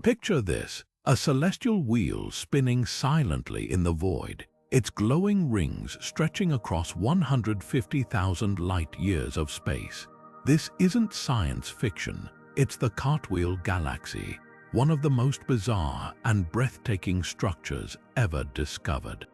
Picture this, a celestial wheel spinning silently in the void, its glowing rings stretching across 150,000 light-years of space. This isn't science fiction, it's the Cartwheel Galaxy, one of the most bizarre and breathtaking structures ever discovered.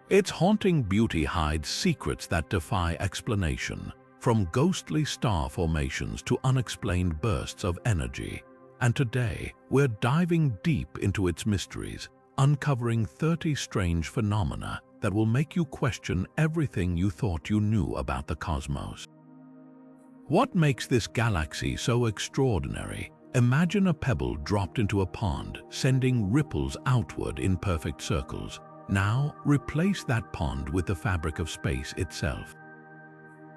Its haunting beauty hides secrets that defy explanation, from ghostly star formations to unexplained bursts of energy. And today, we're diving deep into its mysteries, uncovering 30 strange phenomena that will make you question everything you thought you knew about the cosmos. What makes this galaxy so extraordinary? Imagine a pebble dropped into a pond, sending ripples outward in perfect circles. Now, replace that pond with the fabric of space itself.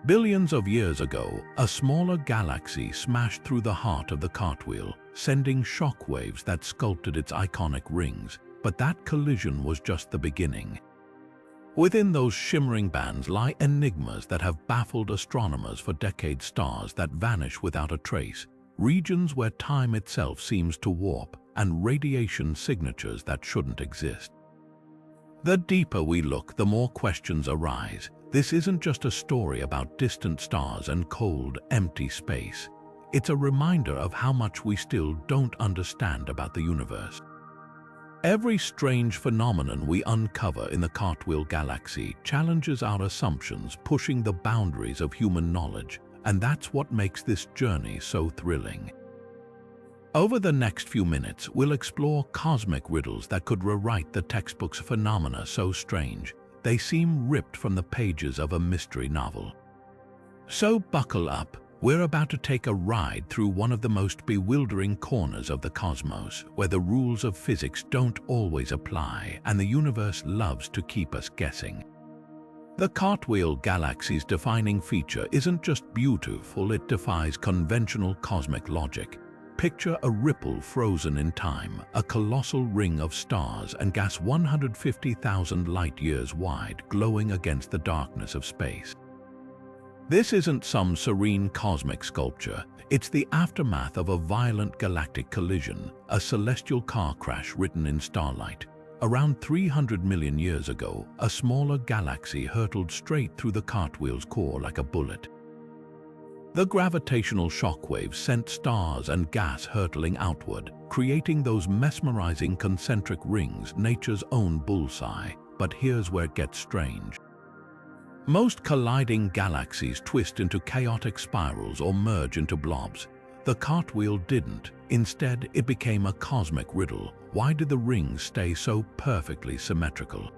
Billions of years ago, a smaller galaxy smashed through the heart of the Cartwheel, sending shock waves that sculpted its iconic rings. But that collision was just the beginning. Within those shimmering bands lie enigmas that have baffled astronomers for decades, stars that vanish without a trace, regions where time itself seems to warp, and radiation signatures that shouldn't exist. The deeper we look, the more questions arise. This isn't just a story about distant stars and cold, empty space. It's a reminder of how much we still don't understand about the universe. Every strange phenomenon we uncover in the Cartwheel Galaxy challenges our assumptions, pushing the boundaries of human knowledge, and that's what makes this journey so thrilling. Over the next few minutes, we'll explore cosmic riddles that could rewrite the textbook's phenomena so strange they seem ripped from the pages of a mystery novel. So buckle up. We're about to take a ride through one of the most bewildering corners of the cosmos, where the rules of physics don't always apply and the universe loves to keep us guessing. The Cartwheel Galaxy's defining feature isn't just beautiful, it defies conventional cosmic logic. Picture a ripple frozen in time, a colossal ring of stars and gas 150,000 light-years wide, glowing against the darkness of space. This isn't some serene cosmic sculpture, it's the aftermath of a violent galactic collision, a celestial car crash written in starlight. Around 300 million years ago, a smaller galaxy hurtled straight through the Cartwheel's core like a bullet. The gravitational shockwaves sent stars and gas hurtling outward, creating those mesmerizing concentric rings, nature's own bullseye. But here's where it gets strange. Most colliding galaxies twist into chaotic spirals or merge into blobs. The Cartwheel didn't. Instead, it became a cosmic riddle. Why did the rings stay so perfectly symmetrical?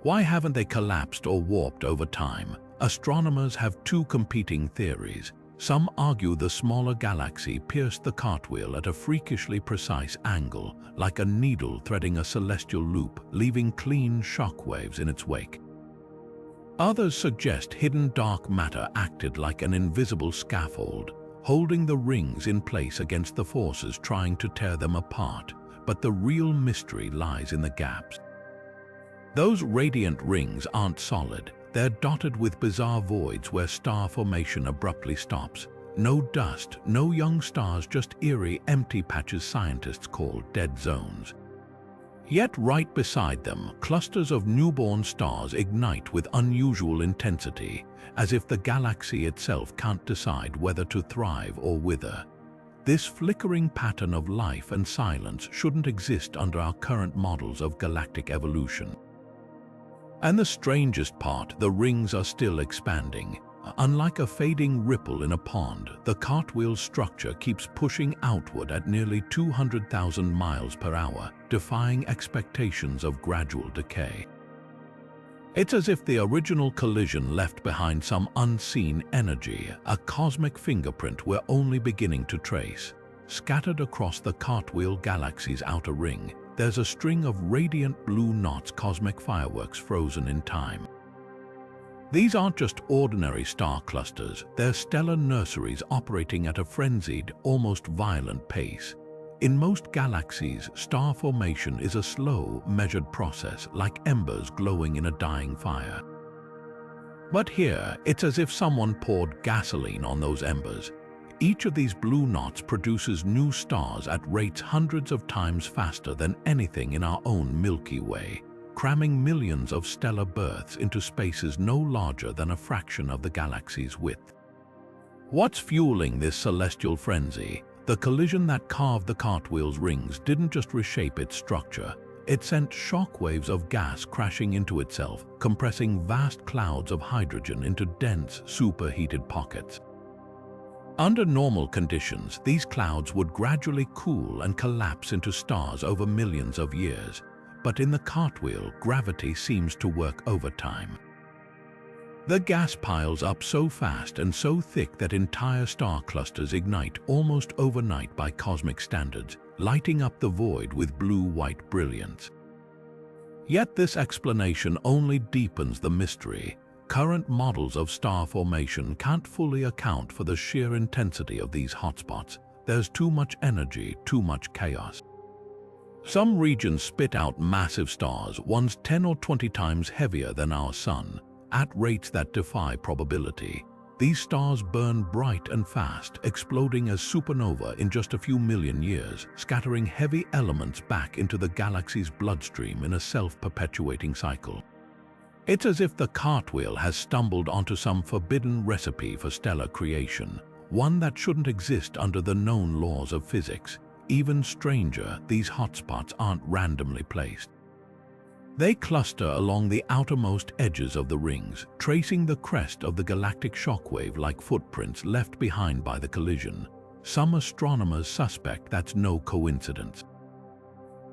Why haven't they collapsed or warped over time? Astronomers have two competing theories. Some argue the smaller galaxy pierced the Cartwheel at a freakishly precise angle, like a needle threading a celestial loop, leaving clean shockwaves in its wake. Others suggest hidden dark matter acted like an invisible scaffold, holding the rings in place against the forces trying to tear them apart. But the real mystery lies in the gaps. Those radiant rings aren't solid. They're dotted with bizarre voids where star formation abruptly stops. No dust, no young stars, just eerie, empty patches scientists call dead zones. Yet right beside them, clusters of newborn stars ignite with unusual intensity, as if the galaxy itself can't decide whether to thrive or wither. This flickering pattern of life and silence shouldn't exist under our current models of galactic evolution. And the strangest part, the rings are still expanding. Unlike a fading ripple in a pond, the Cartwheel's structure keeps pushing outward at nearly 200,000 miles per hour, defying expectations of gradual decay. It's as if the original collision left behind some unseen energy, a cosmic fingerprint we're only beginning to trace. Scattered across the Cartwheel Galaxy's outer ring, there's a string of radiant blue knots, cosmic fireworks frozen in time. These aren't just ordinary star clusters, they're stellar nurseries operating at a frenzied, almost violent pace. In most galaxies, star formation is a slow, measured process, like embers glowing in a dying fire. But here, it's as if someone poured gasoline on those embers. Each of these blue knots produces new stars at rates hundreds of times faster than anything in our own Milky Way, cramming millions of stellar births into spaces no larger than a fraction of the galaxy's width. What's fueling this celestial frenzy? The collision that carved the Cartwheel's rings didn't just reshape its structure, it sent shockwaves of gas crashing into itself, compressing vast clouds of hydrogen into dense, superheated pockets. Under normal conditions, these clouds would gradually cool and collapse into stars over millions of years, but in the Cartwheel, gravity seems to work overtime. The gas piles up so fast and so thick that entire star clusters ignite almost overnight by cosmic standards, lighting up the void with blue-white brilliance. Yet this explanation only deepens the mystery. Current models of star formation can't fully account for the sheer intensity of these hotspots. There's too much energy, too much chaos. Some regions spit out massive stars, ones 10 or 20 times heavier than our Sun, at rates that defy probability. These stars burn bright and fast, exploding as supernova in just a few million years, scattering heavy elements back into the galaxy's bloodstream in a self-perpetuating cycle. It's as if the Cartwheel has stumbled onto some forbidden recipe for stellar creation, one that shouldn't exist under the known laws of physics. Even stranger, these hotspots aren't randomly placed. They cluster along the outermost edges of the rings, tracing the crest of the galactic shockwave like footprints left behind by the collision. Some astronomers suspect that's no coincidence.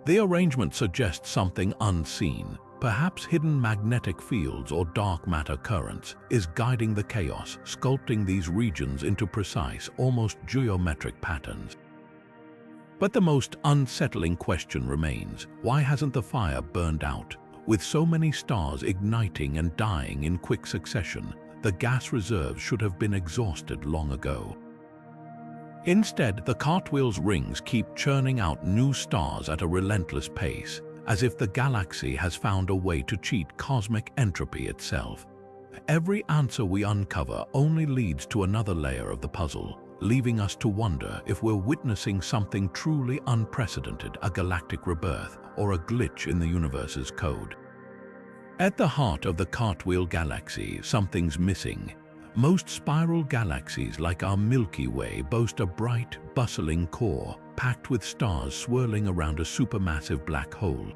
The arrangement suggests something unseen, perhaps hidden magnetic fields or dark matter currents, is guiding the chaos, sculpting these regions into precise, almost geometric patterns. But the most unsettling question remains: why hasn't the fire burned out? With so many stars igniting and dying in quick succession, the gas reserves should have been exhausted long ago. Instead, the Cartwheel's rings keep churning out new stars at a relentless pace, as if the galaxy has found a way to cheat cosmic entropy itself. Every answer we uncover only leads to another layer of the puzzle, leaving us to wonder if we're witnessing something truly unprecedented, a galactic rebirth or a glitch in the universe's code. At the heart of the Cartwheel Galaxy, something's missing. Most spiral galaxies like our Milky Way boast a bright, bustling core, packed with stars swirling around a supermassive black hole.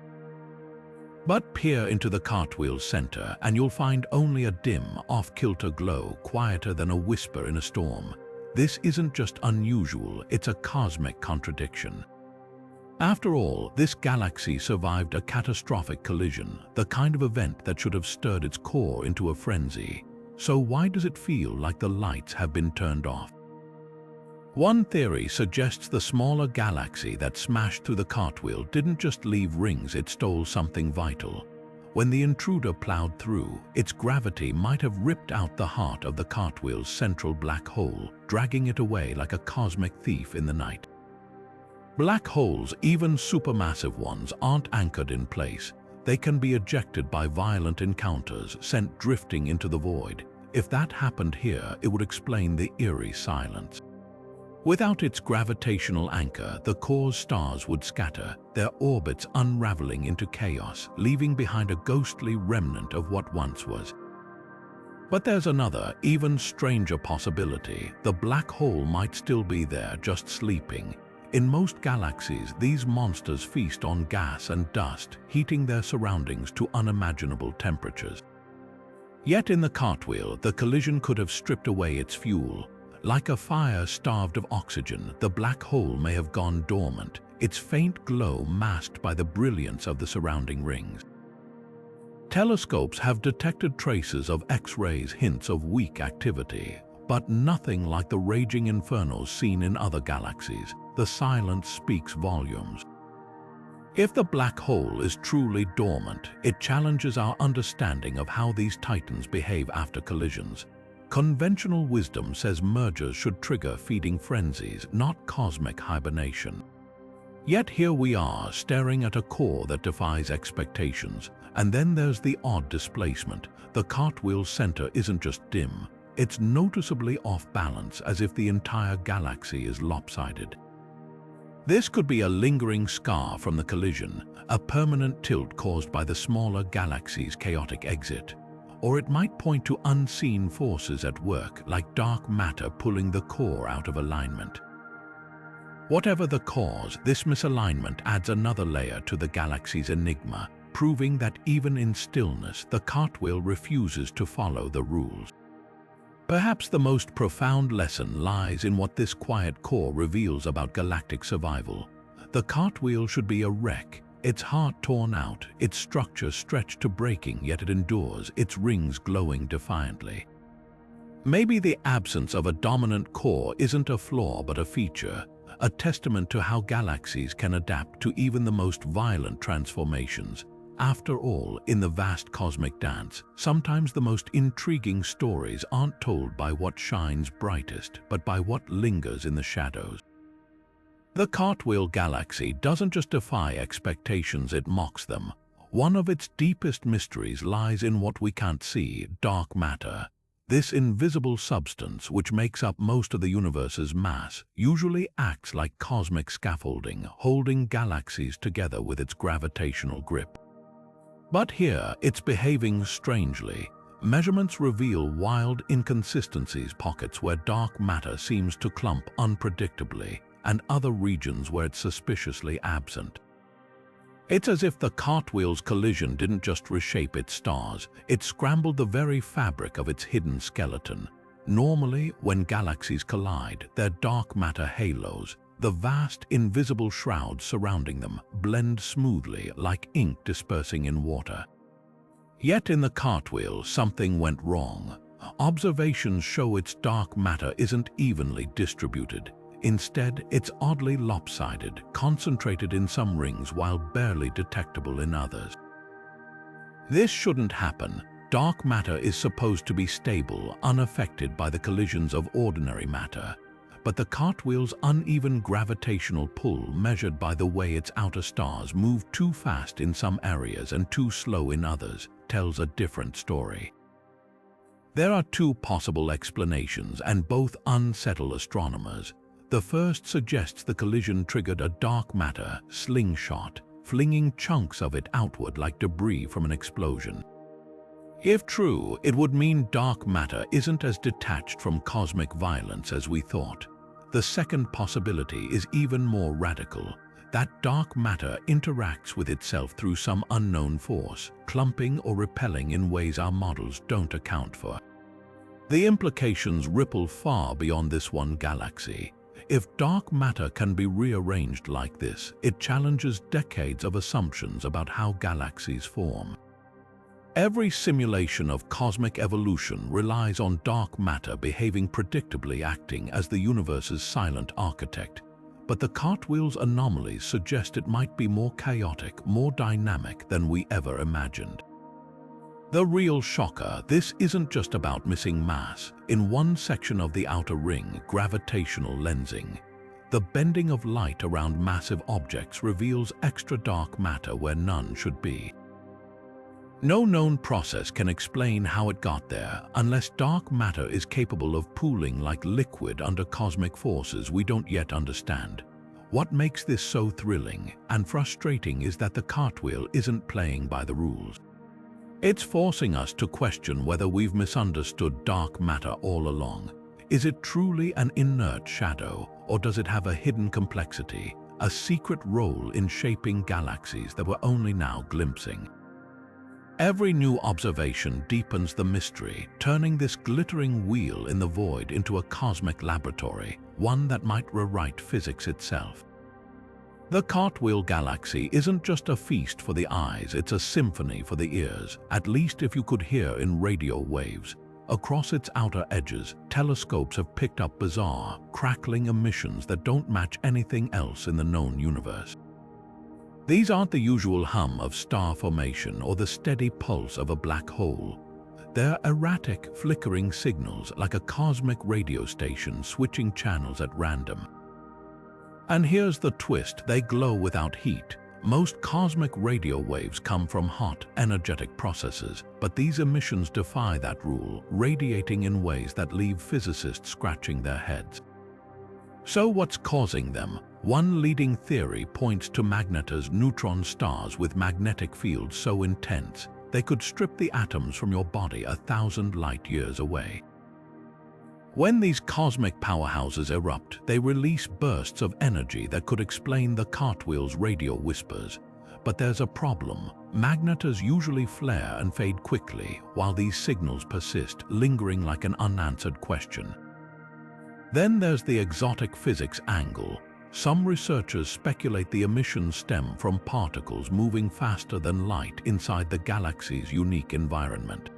But peer into the Cartwheel's center and you'll find only a dim, off-kilter glow, quieter than a whisper in a storm. This isn't just unusual, it's a cosmic contradiction. After all, this galaxy survived a catastrophic collision, the kind of event that should have stirred its core into a frenzy. So why does it feel like the lights have been turned off? One theory suggests the smaller galaxy that smashed through the Cartwheel didn't just leave rings, it stole something vital. When the intruder plowed through, its gravity might have ripped out the heart of the Cartwheel's central black hole, dragging it away like a cosmic thief in the night. Black holes, even supermassive ones, aren't anchored in place. They can be ejected by violent encounters, sent drifting into the void. If that happened here, it would explain the eerie silence. Without its gravitational anchor, the core's stars would scatter, their orbits unraveling into chaos, leaving behind a ghostly remnant of what once was. But there's another, even stranger possibility. The black hole might still be there, just sleeping. In most galaxies, these monsters feast on gas and dust, heating their surroundings to unimaginable temperatures. Yet in the Cartwheel, the collision could have stripped away its fuel. Like a fire starved of oxygen, the black hole may have gone dormant, its faint glow masked by the brilliance of the surrounding rings. Telescopes have detected traces of X-rays, hints of weak activity, but nothing like the raging infernos seen in other galaxies. The silence speaks volumes. If the black hole is truly dormant, it challenges our understanding of how these titans behave after collisions. Conventional wisdom says mergers should trigger feeding frenzies, not cosmic hibernation. Yet here we are, staring at a core that defies expectations. And then there's the odd displacement. The Cartwheel's center isn't just dim, it's noticeably off balance, as if the entire galaxy is lopsided. This could be a lingering scar from the collision, a permanent tilt caused by the smaller galaxy's chaotic exit. Or it might point to unseen forces at work, like dark matter pulling the core out of alignment. Whatever the cause, this misalignment adds another layer to the galaxy's enigma, proving that even in stillness, the cartwheel refuses to follow the rules. Perhaps the most profound lesson lies in what this quiet core reveals about galactic survival. The cartwheel should be a wreck, its heart torn out, its structure stretched to breaking, yet it endures, its rings glowing defiantly. Maybe the absence of a dominant core isn't a flaw but a feature, a testament to how galaxies can adapt to even the most violent transformations. After all, in the vast cosmic dance, sometimes the most intriguing stories aren't told by what shines brightest, but by what lingers in the shadows. The Cartwheel Galaxy doesn't just defy expectations, it mocks them. One of its deepest mysteries lies in what we can't see, dark matter. This invisible substance, which makes up most of the universe's mass, usually acts like cosmic scaffolding, holding galaxies together with its gravitational grip. But here, it's behaving strangely. Measurements reveal wild inconsistencies, pockets where dark matter seems to clump unpredictably, and other regions where it's suspiciously absent. It's as if the cartwheel's collision didn't just reshape its stars, it scrambled the very fabric of its hidden skeleton. Normally, when galaxies collide, their dark matter halos, the vast invisible shrouds surrounding them, blend smoothly like ink dispersing in water. Yet in the cartwheel, something went wrong. Observations show its dark matter isn't evenly distributed. Instead, it's oddly lopsided, concentrated in some rings while barely detectable in others. This shouldn't happen. Dark matter is supposed to be stable, unaffected by the collisions of ordinary matter. But the cartwheel's uneven gravitational pull, measured by the way its outer stars move too fast in some areas and too slow in others, tells a different story. There are two possible explanations, and both unsettle astronomers. The first suggests the collision triggered a dark matter slingshot, flinging chunks of it outward like debris from an explosion. If true, it would mean dark matter isn't as detached from cosmic violence as we thought. The second possibility is even more radical, that dark matter interacts with itself through some unknown force, clumping or repelling in ways our models don't account for. The implications ripple far beyond this one galaxy. If dark matter can be rearranged like this, it challenges decades of assumptions about how galaxies form. Every simulation of cosmic evolution relies on dark matter behaving predictably, acting as the universe's silent architect. But the cartwheel's anomalies suggest it might be more chaotic, more dynamic than we ever imagined. The real shocker, this isn't just about missing mass. In one section of the outer ring, gravitational lensing, the bending of light around massive objects reveals extra dark matter where none should be. No known process can explain how it got there, unless dark matter is capable of pooling like liquid under cosmic forces we don't yet understand. What makes this so thrilling and frustrating is that the cartwheel isn't playing by the rules. It's forcing us to question whether we've misunderstood dark matter all along. Is it truly an inert shadow, or does it have a hidden complexity, a secret role in shaping galaxies that we're only now glimpsing? Every new observation deepens the mystery, turning this glittering wheel in the void into a cosmic laboratory, one that might rewrite physics itself. The Cartwheel Galaxy isn't just a feast for the eyes, it's a symphony for the ears, at least if you could hear in radio waves. Across its outer edges, telescopes have picked up bizarre, crackling emissions that don't match anything else in the known universe. These aren't the usual hum of star formation or the steady pulse of a black hole. They're erratic, flickering signals like a cosmic radio station switching channels at random. And here's the twist, they glow without heat. Most cosmic radio waves come from hot, energetic processes, but these emissions defy that rule, radiating in ways that leave physicists scratching their heads. So what's causing them? One leading theory points to magnetars, neutron stars with magnetic fields so intense they could strip the atoms from your body 1,000 light-years away. When these cosmic powerhouses erupt, they release bursts of energy that could explain the Cartwheel's radio whispers. But there's a problem. Magnetars usually flare and fade quickly, while these signals persist, lingering like an unanswered question. Then there's the exotic physics angle. Some researchers speculate the emissions stem from particles moving faster than light inside the galaxy's unique environment.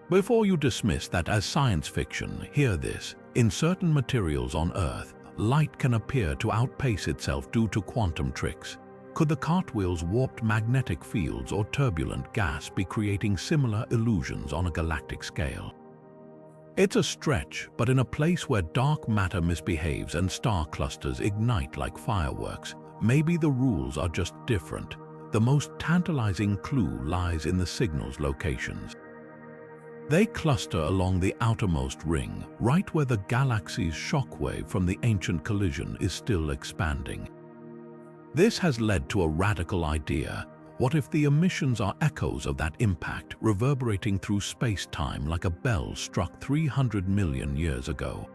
Before you dismiss that as science fiction, hear this. In certain materials on Earth, light can appear to outpace itself due to quantum tricks. Could the Cartwheel's warped magnetic fields or turbulent gas be creating similar illusions on a galactic scale? It's a stretch, but in a place where dark matter misbehaves and star clusters ignite like fireworks, maybe the rules are just different. The most tantalizing clue lies in the signal's locations. They cluster along the outermost ring, right where the galaxy's shockwave from the ancient collision is still expanding. This has led to a radical idea. What if the emissions are echoes of that impact, reverberating through space-time like a bell struck 300 million years ago?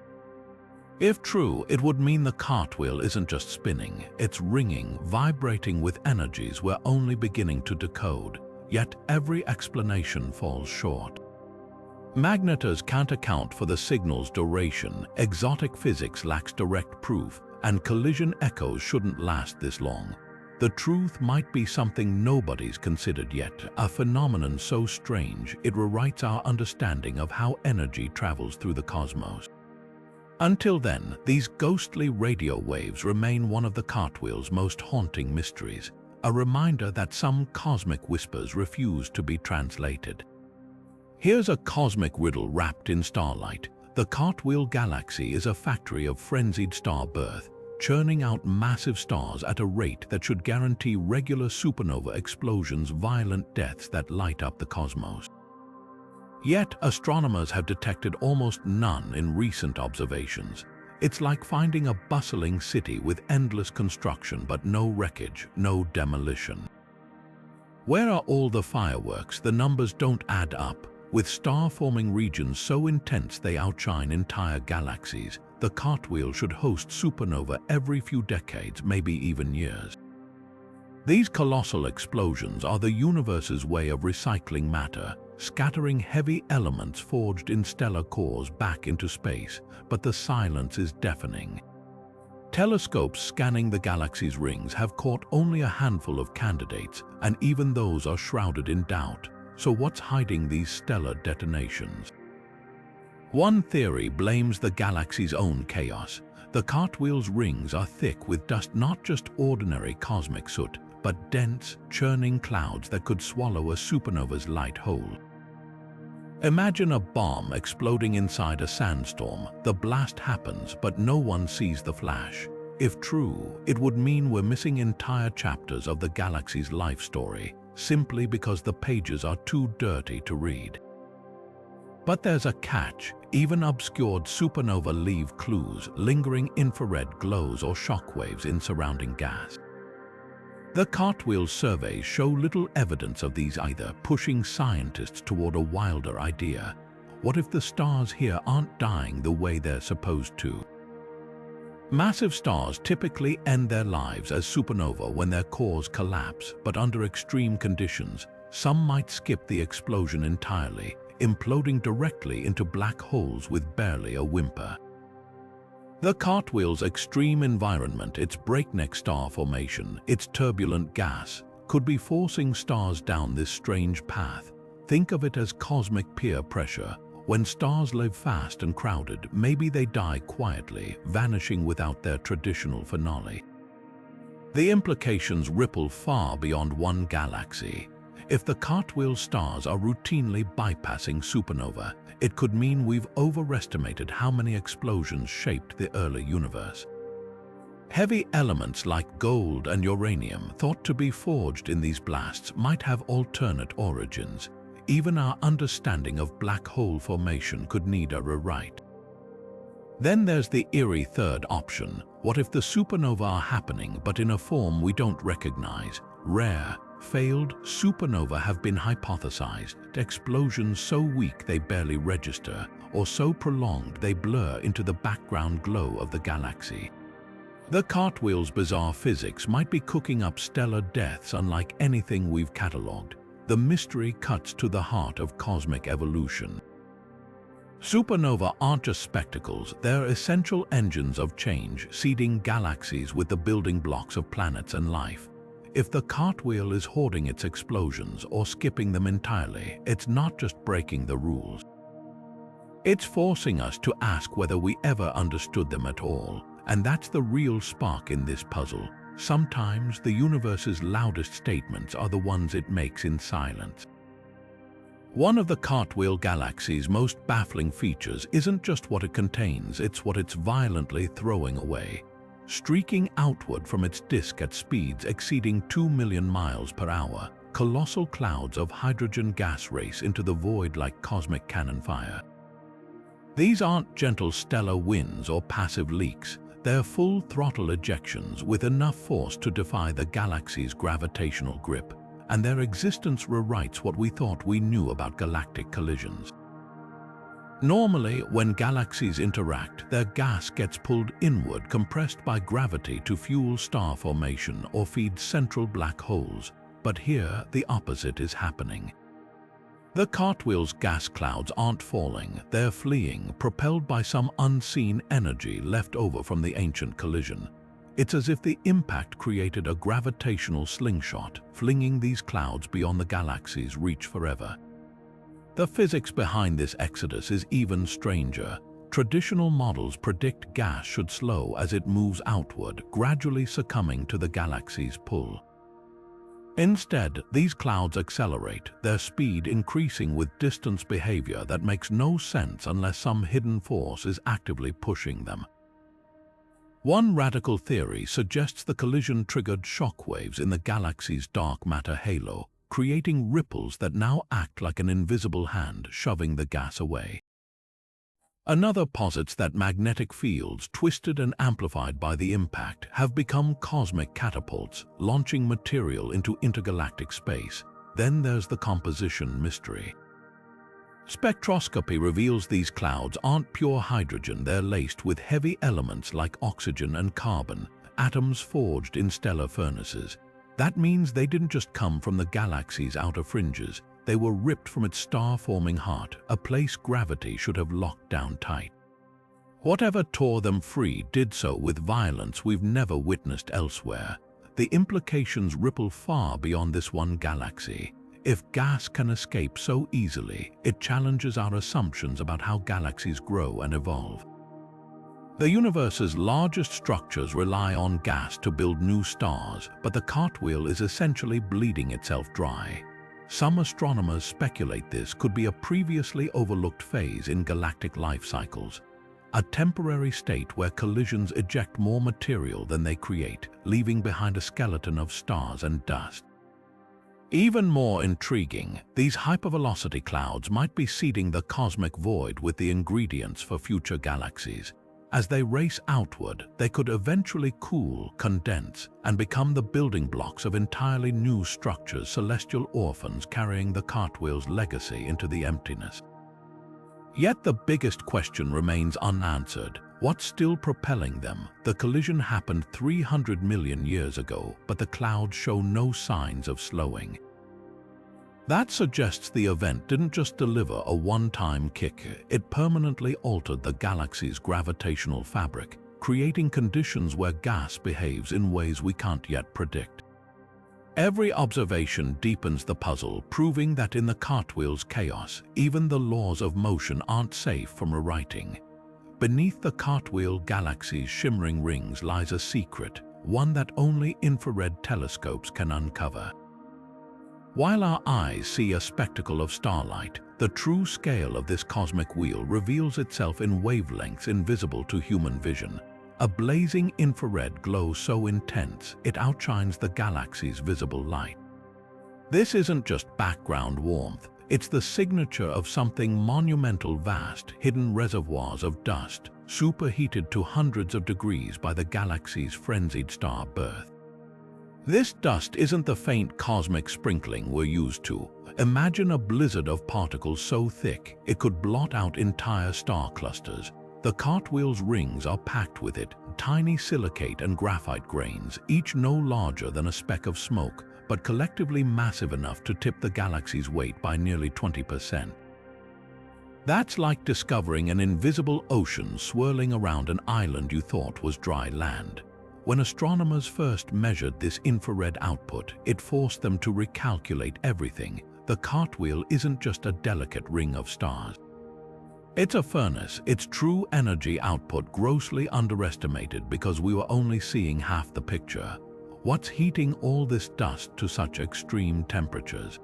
If true, it would mean the Cartwheel isn't just spinning, it's ringing, vibrating with energies we're only beginning to decode. Yet every explanation falls short. Magnetars can't account for the signal's duration, exotic physics lacks direct proof, and collision echoes shouldn't last this long. The truth might be something nobody's considered yet, a phenomenon so strange it rewrites our understanding of how energy travels through the cosmos. Until then, these ghostly radio waves remain one of the Cartwheel's most haunting mysteries, a reminder that some cosmic whispers refuse to be translated. Here's a cosmic riddle wrapped in starlight. The Cartwheel Galaxy is a factory of frenzied star birth, churning out massive stars at a rate that should guarantee regular supernova explosions, violent deaths that light up the cosmos. Yet, astronomers have detected almost none in recent observations. It's like finding a bustling city with endless construction but no wreckage, no demolition. Where are all the fireworks? The numbers don't add up. With star-forming regions so intense they outshine entire galaxies, the Cartwheel should host supernova every few decades, maybe even years. These colossal explosions are the universe's way of recycling matter, scattering heavy elements forged in stellar cores back into space, but the silence is deafening. Telescopes scanning the galaxy's rings have caught only a handful of candidates, and even those are shrouded in doubt. So what's hiding these stellar detonations? One theory blames the galaxy's own chaos. The Cartwheel's rings are thick with dust, not just ordinary cosmic soot, but dense, churning clouds that could swallow a supernova's light whole. Imagine a bomb exploding inside a sandstorm. The blast happens, but no one sees the flash. If true, it would mean we're missing entire chapters of the galaxy's life story, simply because the pages are too dirty to read. But there's a catch. Even obscured supernova leave clues, lingering infrared glows or shockwaves in surrounding gas. The Cartwheel surveys show little evidence of these either, pushing scientists toward a wilder idea. What if the stars here aren't dying the way they're supposed to? Massive stars typically end their lives as supernova when their cores collapse, but under extreme conditions, some might skip the explosion entirely, imploding directly into black holes with barely a whimper. The Cartwheel's extreme environment, its breakneck star formation, its turbulent gas, could be forcing stars down this strange path. Think of it as cosmic peer pressure. When stars live fast and crowded, maybe they die quietly, vanishing without their traditional finale. The implications ripple far beyond one galaxy. If the Cartwheel stars are routinely bypassing supernova, it could mean we've overestimated how many explosions shaped the early universe. Heavy elements like gold and uranium, thought to be forged in these blasts, might have alternate origins. Even our understanding of black hole formation could need a rewrite. Then there's the eerie third option. What if the supernova are happening but in a form we don't recognize? Rare, failed supernova have been hypothesized, explosions so weak they barely register, or so prolonged they blur into the background glow of the galaxy. The Cartwheel's bizarre physics might be cooking up stellar deaths unlike anything we've catalogued. The mystery cuts to the heart of cosmic evolution. Supernova aren't just spectacles, they're essential engines of change, seeding galaxies with the building blocks of planets and life. If the Cartwheel is hoarding its explosions or skipping them entirely, it's not just breaking the rules. It's forcing us to ask whether we ever understood them at all. And that's the real spark in this puzzle. Sometimes the universe's loudest statements are the ones it makes in silence. One of the Cartwheel Galaxy's most baffling features isn't just what it contains, it's what it's violently throwing away. Streaking outward from its disk at speeds exceeding 2 million miles per hour, colossal clouds of hydrogen gas race into the void like cosmic cannon fire. These aren't gentle stellar winds or passive leaks. They're full-throttle ejections with enough force to defy the galaxy's gravitational grip, and their existence rewrites what we thought we knew about galactic collisions. Normally, when galaxies interact, their gas gets pulled inward, compressed by gravity to fuel star formation or feed central black holes. But here, the opposite is happening. The Cartwheel's gas clouds aren't falling, they're fleeing, propelled by some unseen energy left over from the ancient collision. It's as if the impact created a gravitational slingshot, flinging these clouds beyond the galaxy's reach forever. The physics behind this exodus is even stranger. Traditional models predict gas should slow as it moves outward, gradually succumbing to the galaxy's pull. Instead, these clouds accelerate, their speed increasing with distance behavior that makes no sense unless some hidden force is actively pushing them. One radical theory suggests the collision triggered shockwaves in the galaxy's dark matter halo, creating ripples that now act like an invisible hand shoving the gas away. Another posits that magnetic fields, twisted and amplified by the impact, have become cosmic catapults, launching material into intergalactic space. Then there's the composition mystery. Spectroscopy reveals these clouds aren't pure hydrogen, they're laced with heavy elements like oxygen and carbon, atoms forged in stellar furnaces. That means they didn't just come from the galaxy's outer fringes. They were ripped from its star-forming heart, a place gravity should have locked down tight. Whatever tore them free did so with violence we've never witnessed elsewhere. The implications ripple far beyond this one galaxy. If gas can escape so easily, it challenges our assumptions about how galaxies grow and evolve. The universe's largest structures rely on gas to build new stars, but the Cartwheel is essentially bleeding itself dry. Some astronomers speculate this could be a previously overlooked phase in galactic life cycles, a temporary state where collisions eject more material than they create, leaving behind a skeleton of stars and dust. Even more intriguing, these hypervelocity clouds might be seeding the cosmic void with the ingredients for future galaxies. As they race outward, they could eventually cool, condense, and become the building blocks of entirely new structures, celestial orphans carrying the Cartwheel's legacy into the emptiness. Yet the biggest question remains unanswered. What's still propelling them? The collision happened 300 million years ago, but the clouds show no signs of slowing. That suggests the event didn't just deliver a one-time kick, it permanently altered the galaxy's gravitational fabric, creating conditions where gas behaves in ways we can't yet predict. Every observation deepens the puzzle, proving that in the Cartwheel's chaos, even the laws of motion aren't safe from rewriting. Beneath the Cartwheel Galaxy's shimmering rings lies a secret, one that only infrared telescopes can uncover. While our eyes see a spectacle of starlight, the true scale of this cosmic wheel reveals itself in wavelengths invisible to human vision. a blazing infrared glow so intense it outshines the galaxy's visible light. This isn't just background warmth, it's the signature of something monumental: vast, hidden reservoirs of dust, superheated to hundreds of degrees by the galaxy's frenzied star birth. This dust isn't the faint cosmic sprinkling we're used to. Imagine a blizzard of particles so thick it could blot out entire star clusters. The Cartwheel's rings are packed with it, tiny silicate and graphite grains, each no larger than a speck of smoke, but collectively massive enough to tip the galaxy's weight by nearly 20%. That's like discovering an invisible ocean swirling around an island you thought was dry land. When astronomers first measured this infrared output, it forced them to recalculate everything. The Cartwheel isn't just a delicate ring of stars. It's a furnace, its true energy output grossly underestimated because we were only seeing half the picture. What's heating all this dust to such extreme temperatures?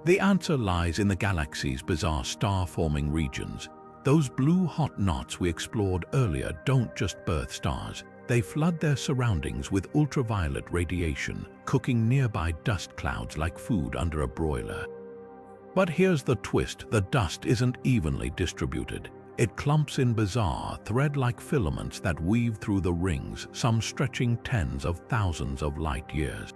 The answer lies in the galaxy's bizarre star-forming regions. Those blue hot knots we explored earlier don't just birth stars. They flood their surroundings with ultraviolet radiation, cooking nearby dust clouds like food under a broiler. But here's the twist: the dust isn't evenly distributed. It clumps in bizarre, thread-like filaments that weave through the rings, some stretching tens of thousands of light years.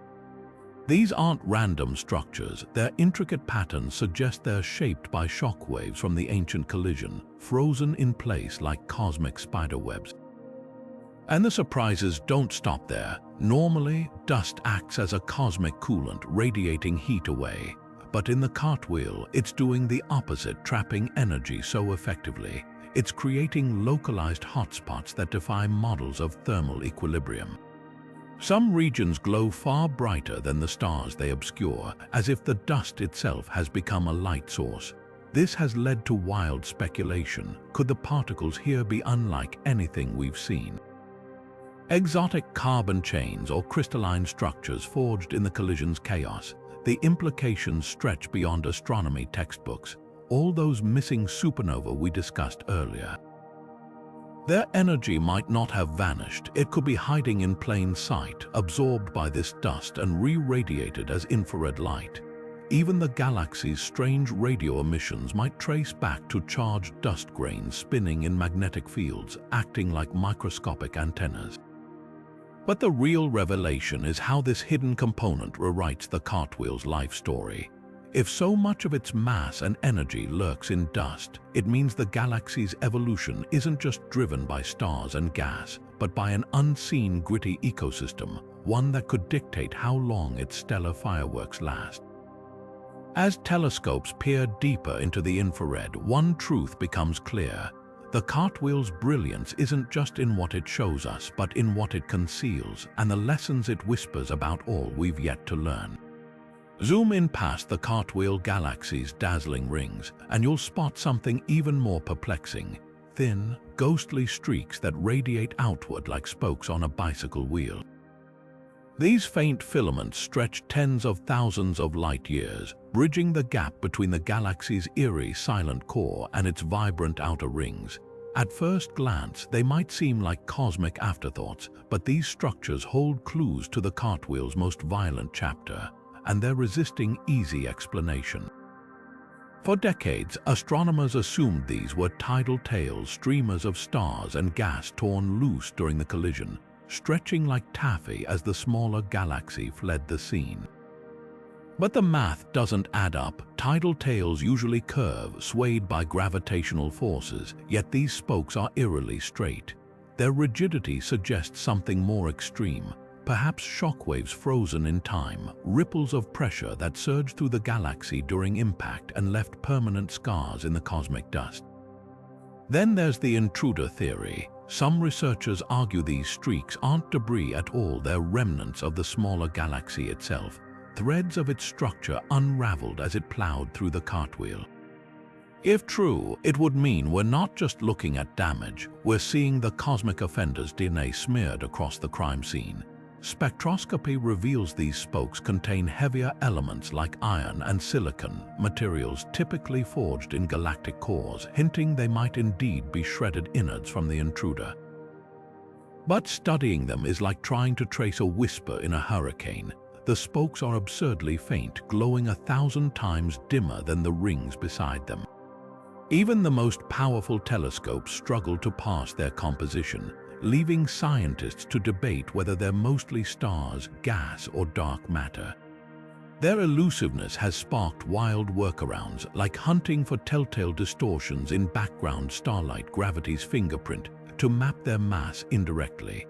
These aren't random structures. Their intricate patterns suggest they're shaped by shock waves from the ancient collision, frozen in place like cosmic spiderwebs. And the surprises don't stop there. Normally, dust acts as a cosmic coolant, radiating heat away. But in the Cartwheel, it's doing the opposite, trapping energy so effectively. It's creating localized hotspots that defy models of thermal equilibrium. Some regions glow far brighter than the stars they obscure, as if the dust itself has become a light source. This has led to wild speculation. Could the particles here be unlike anything we've seen? Exotic carbon chains or crystalline structures forged in the collision's chaos. The implications stretch beyond astronomy textbooks. All those missing supernova we discussed earlier. Their energy might not have vanished. It could be hiding in plain sight, absorbed by this dust and re-radiated as infrared light. Even the galaxy's strange radio emissions might trace back to charged dust grains spinning in magnetic fields, acting like microscopic antennas. But the real revelation is how this hidden component rewrites the Cartwheel's life story. If so much of its mass and energy lurks in dust, it means the galaxy's evolution isn't just driven by stars and gas, but by an unseen, gritty ecosystem, one that could dictate how long its stellar fireworks last. As telescopes peer deeper into the infrared, one truth becomes clear. The Cartwheel's brilliance isn't just in what it shows us, but in what it conceals and the lessons it whispers about all we've yet to learn. Zoom in past the Cartwheel Galaxy's dazzling rings, and you'll spot something even more perplexing: thin, ghostly streaks that radiate outward like spokes on a bicycle wheel. These faint filaments stretch tens of thousands of light years, bridging the gap between the galaxy's eerie, silent core and its vibrant outer rings. At first glance, they might seem like cosmic afterthoughts, but these structures hold clues to the Cartwheel's most violent chapter, and they're resisting easy explanation. For decades, astronomers assumed these were tidal tails, streamers of stars and gas torn loose during the collision, stretching like taffy as the smaller galaxy fled the scene. But the math doesn't add up. Tidal tails usually curve, swayed by gravitational forces, yet these spokes are eerily straight. Their rigidity suggests something more extreme, perhaps shockwaves frozen in time, ripples of pressure that surged through the galaxy during impact and left permanent scars in the cosmic dust. Then there's the intruder theory. Some researchers argue these streaks aren't debris at all, they're remnants of the smaller galaxy itself, threads of its structure unraveled as it plowed through the Cartwheel. If true, it would mean we're not just looking at damage, we're seeing the cosmic offender's DNA smeared across the crime scene. Spectroscopy reveals these spokes contain heavier elements like iron and silicon, materials typically forged in galactic cores, hinting they might indeed be shredded innards from the intruder. But studying them is like trying to trace a whisper in a hurricane. The spokes are absurdly faint, glowing 1,000 times dimmer than the rings beside them. Even the most powerful telescopes struggle to pass their composition, leaving scientists to debate whether they're mostly stars, gas, or dark matter. Their elusiveness has sparked wild workarounds, like hunting for telltale distortions in background starlight, gravity's fingerprint, to map their mass indirectly.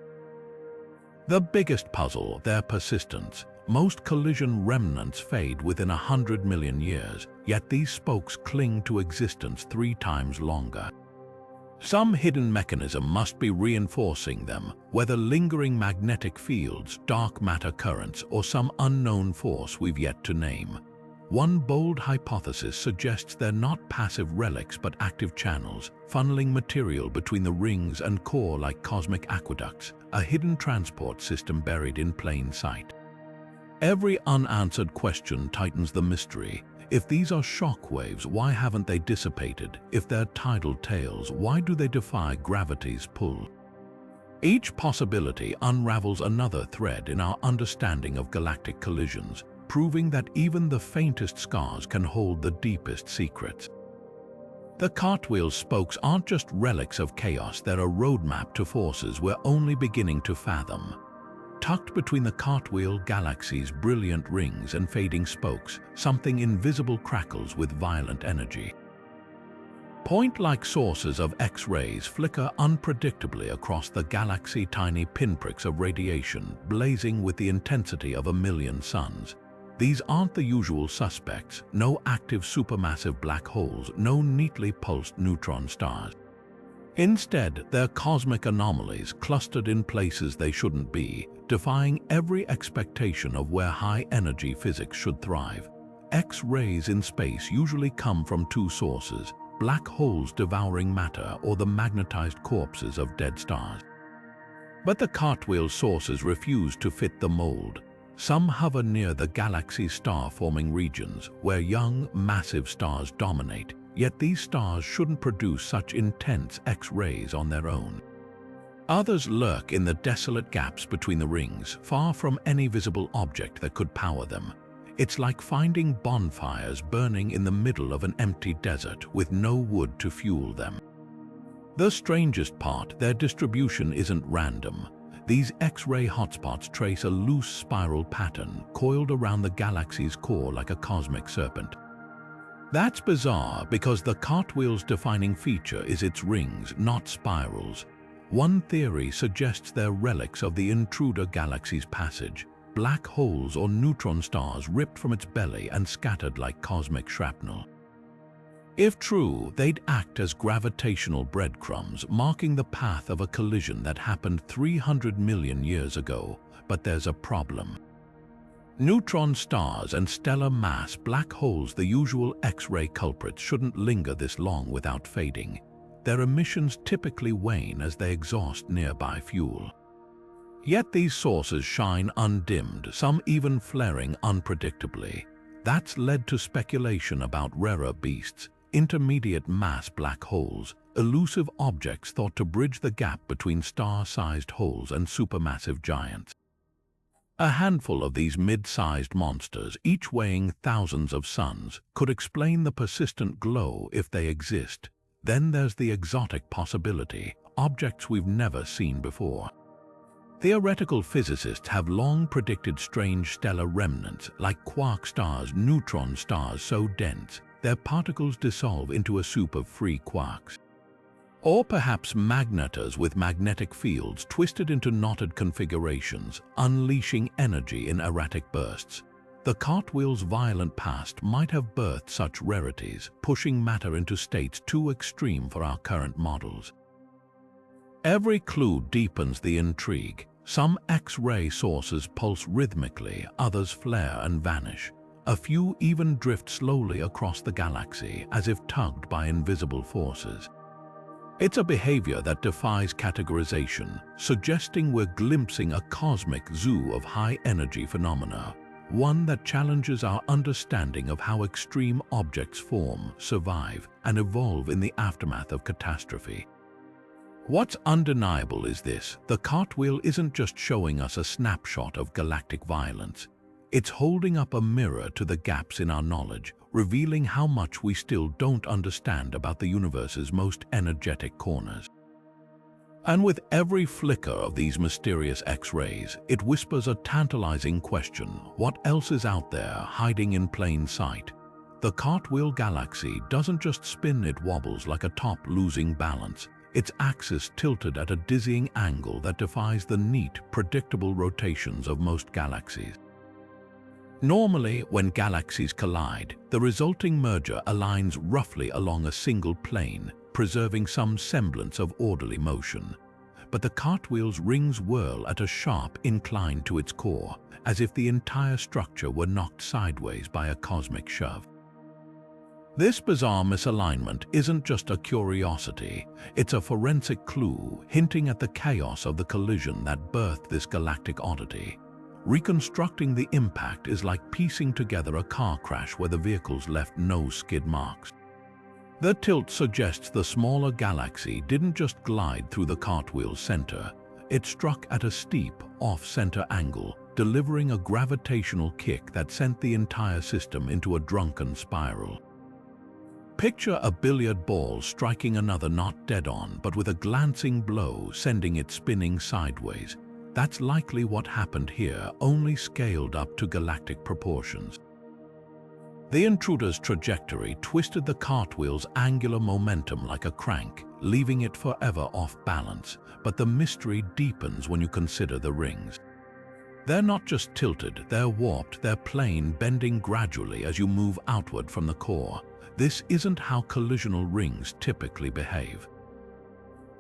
The biggest puzzle, their persistence. Most collision remnants fade within 100 million years, yet these spokes cling to existence 3 times longer. Some hidden mechanism must be reinforcing them, whether lingering magnetic fields, dark matter currents, or some unknown force we've yet to name. One bold hypothesis suggests they're not passive relics but active channels, funneling material between the rings and core like cosmic aqueducts, a hidden transport system buried in plain sight. Every unanswered question tightens the mystery. If these are shock waves, why haven't they dissipated? If they're tidal tails, why do they defy gravity's pull? Each possibility unravels another thread in our understanding of galactic collisions, proving that even the faintest scars can hold the deepest secrets. The Cartwheel spokes aren't just relics of chaos, they're a roadmap to forces we're only beginning to fathom. Tucked between the Cartwheel Galaxy's brilliant rings and fading spokes, something invisible crackles with violent energy. Point-like sources of X-rays flicker unpredictably across the galaxy, tiny pinpricks of radiation blazing with the intensity of 1,000,000 suns. These aren't the usual suspects, no active supermassive black holes, no neatly pulsed neutron stars. Instead, they're cosmic anomalies clustered in places they shouldn't be, defying every expectation of where high-energy physics should thrive. X-rays in space usually come from 2 sources, black holes devouring matter or the magnetized corpses of dead stars. But the Cartwheel sources refuse to fit the mold. Some hover near the galaxy's star-forming regions, where young, massive stars dominate, yet these stars shouldn't produce such intense X-rays on their own. Others lurk in the desolate gaps between the rings, far from any visible object that could power them. It's like finding bonfires burning in the middle of an empty desert with no wood to fuel them. The strangest part, their distribution isn't random. These X-ray hotspots trace a loose spiral pattern coiled around the galaxy's core like a cosmic serpent. That's bizarre because the Cartwheel's defining feature is its rings, not spirals. One theory suggests they're relics of the intruder galaxy's passage, black holes or neutron stars ripped from its belly and scattered like cosmic shrapnel. If true, they'd act as gravitational breadcrumbs, marking the path of a collision that happened 300 million years ago. But there's a problem. Neutron stars and stellar mass black holes, the usual X-ray culprits, shouldn't linger this long without fading. Their emissions typically wane as they exhaust nearby fuel. Yet these sources shine undimmed, some even flaring unpredictably. That's led to speculation about rarer beasts, intermediate mass black holes, elusive objects thought to bridge the gap between star-sized holes and supermassive giants. A handful of these mid-sized monsters, each weighing thousands of suns, could explain the persistent glow if they exist. Then there's the exotic possibility, objects we've never seen before. Theoretical physicists have long predicted strange stellar remnants like quark stars, neutron stars so dense their particles dissolve into a soup of free quarks. Or perhaps magnetars with magnetic fields twisted into knotted configurations, unleashing energy in erratic bursts. The Cartwheel's violent past might have birthed such rarities, pushing matter into states too extreme for our current models. Every clue deepens the intrigue. Some X-ray sources pulse rhythmically, others flare and vanish. A few even drift slowly across the galaxy, as if tugged by invisible forces. It's a behavior that defies categorization, suggesting we're glimpsing a cosmic zoo of high-energy phenomena, one that challenges our understanding of how extreme objects form, survive, and evolve in the aftermath of catastrophe. What's undeniable is this: the cartwheel isn't just showing us a snapshot of galactic violence. It's holding up a mirror to the gaps in our knowledge, revealing how much we still don't understand about the universe's most energetic corners. And with every flicker of these mysterious X-rays, it whispers a tantalizing question: what else is out there, hiding in plain sight? The Cartwheel Galaxy doesn't just spin, it wobbles like a top losing balance, its axis tilted at a dizzying angle that defies the neat, predictable rotations of most galaxies. Normally, when galaxies collide, the resulting merger aligns roughly along a single plane, preserving some semblance of orderly motion. But the cartwheel's rings whirl at a sharp incline to its core, as if the entire structure were knocked sideways by a cosmic shove. This bizarre misalignment isn't just a curiosity, it's a forensic clue hinting at the chaos of the collision that birthed this galactic oddity. Reconstructing the impact is like piecing together a car crash where the vehicles left no skid marks. The tilt suggests the smaller galaxy didn't just glide through the cartwheel's center, it struck at a steep, off-center angle, delivering a gravitational kick that sent the entire system into a drunken spiral. Picture a billiard ball striking another not dead-on, but with a glancing blow sending it spinning sideways. That's likely what happened here, only scaled up to galactic proportions. The intruder's trajectory twisted the cartwheel's angular momentum like a crank, leaving it forever off balance, but the mystery deepens when you consider the rings. They're not just tilted, they're warped, they're plane, bending gradually as you move outward from the core. This isn't how collisional rings typically behave.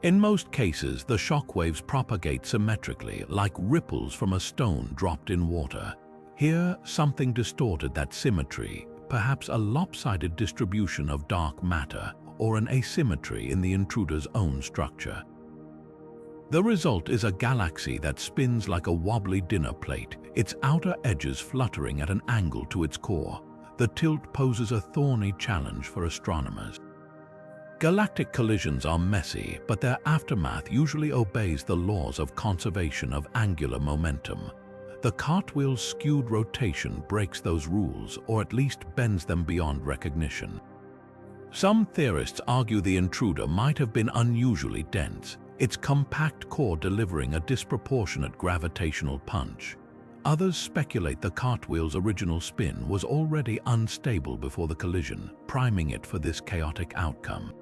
In most cases, the shockwaves propagate symmetrically, like ripples from a stone dropped in water. Here, something distorted that symmetry, perhaps a lopsided distribution of dark matter or an asymmetry in the intruder's own structure. The result is a galaxy that spins like a wobbly dinner plate, its outer edges fluttering at an angle to its core. The tilt poses a thorny challenge for astronomers. Galactic collisions are messy, but their aftermath usually obeys the laws of conservation of angular momentum. The cartwheel's skewed rotation breaks those rules, or at least bends them beyond recognition. Some theorists argue the intruder might have been unusually dense, its compact core delivering a disproportionate gravitational punch. Others speculate the cartwheel's original spin was already unstable before the collision, priming it for this chaotic outcome.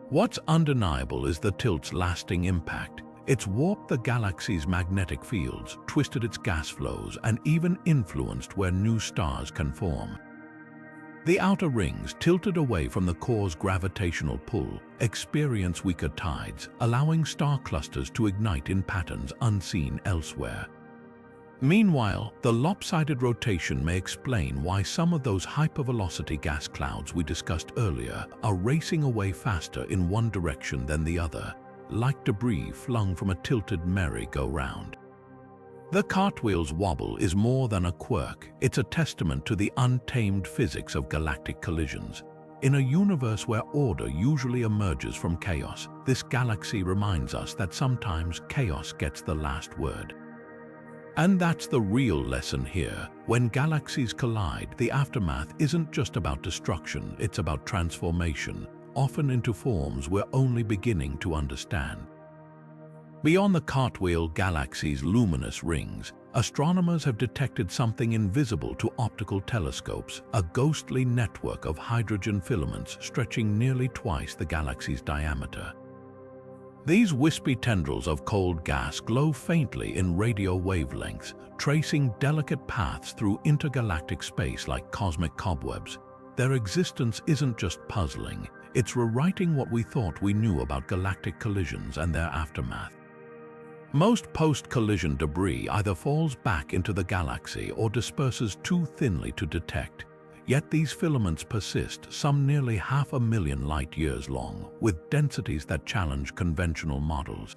What's undeniable is the tilt's lasting impact. It's warped the galaxy's magnetic fields, twisted its gas flows, and even influenced where new stars can form. The outer rings, tilted away from the core's gravitational pull, experience weaker tides, allowing star clusters to ignite in patterns unseen elsewhere. Meanwhile, the lopsided rotation may explain why some of those hypervelocity gas clouds we discussed earlier are racing away faster in one direction than the other, like debris flung from a tilted merry-go-round. The cartwheel's wobble is more than a quirk, it's a testament to the untamed physics of galactic collisions. In a universe where order usually emerges from chaos, this galaxy reminds us that sometimes chaos gets the last word. And that's the real lesson here. When galaxies collide, the aftermath isn't just about destruction, it's about transformation, often into forms we're only beginning to understand. Beyond the Cartwheel Galaxy's luminous rings, astronomers have detected something invisible to optical telescopes, a ghostly network of hydrogen filaments stretching nearly twice the galaxy's diameter. These wispy tendrils of cold gas glow faintly in radio wavelengths, tracing delicate paths through intergalactic space like cosmic cobwebs. Their existence isn't just puzzling, it's rewriting what we thought we knew about galactic collisions and their aftermath. Most post-collision debris either falls back into the galaxy or disperses too thinly to detect. Yet these filaments persist, some nearly 500,000 light-years long, with densities that challenge conventional models.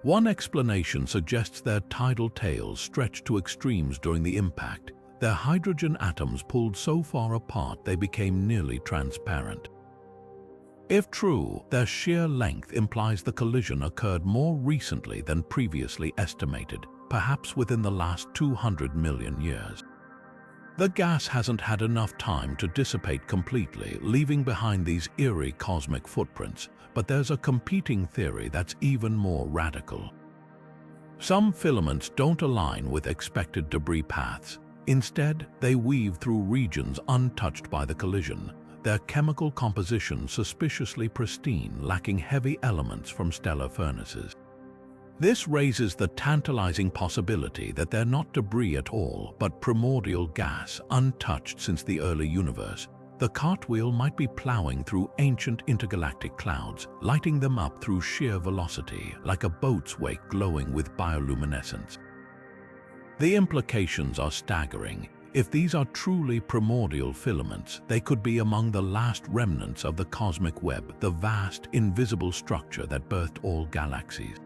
One explanation suggests their tidal tails stretched to extremes during the impact, their hydrogen atoms pulled so far apart they became nearly transparent. If true, their sheer length implies the collision occurred more recently than previously estimated, perhaps within the last 200 million years. The gas hasn't had enough time to dissipate completely, leaving behind these eerie cosmic footprints, but there's a competing theory that's even more radical. Some filaments don't align with expected debris paths. Instead, they weave through regions untouched by the collision, their chemical composition suspiciously pristine, lacking heavy elements from stellar furnaces. This raises the tantalizing possibility that they're not debris at all, but primordial gas, untouched since the early universe. The cartwheel might be plowing through ancient intergalactic clouds, lighting them up through sheer velocity, like a boat's wake glowing with bioluminescence. The implications are staggering. If these are truly primordial filaments, they could be among the last remnants of the cosmic web, the vast, invisible structure that birthed all galaxies.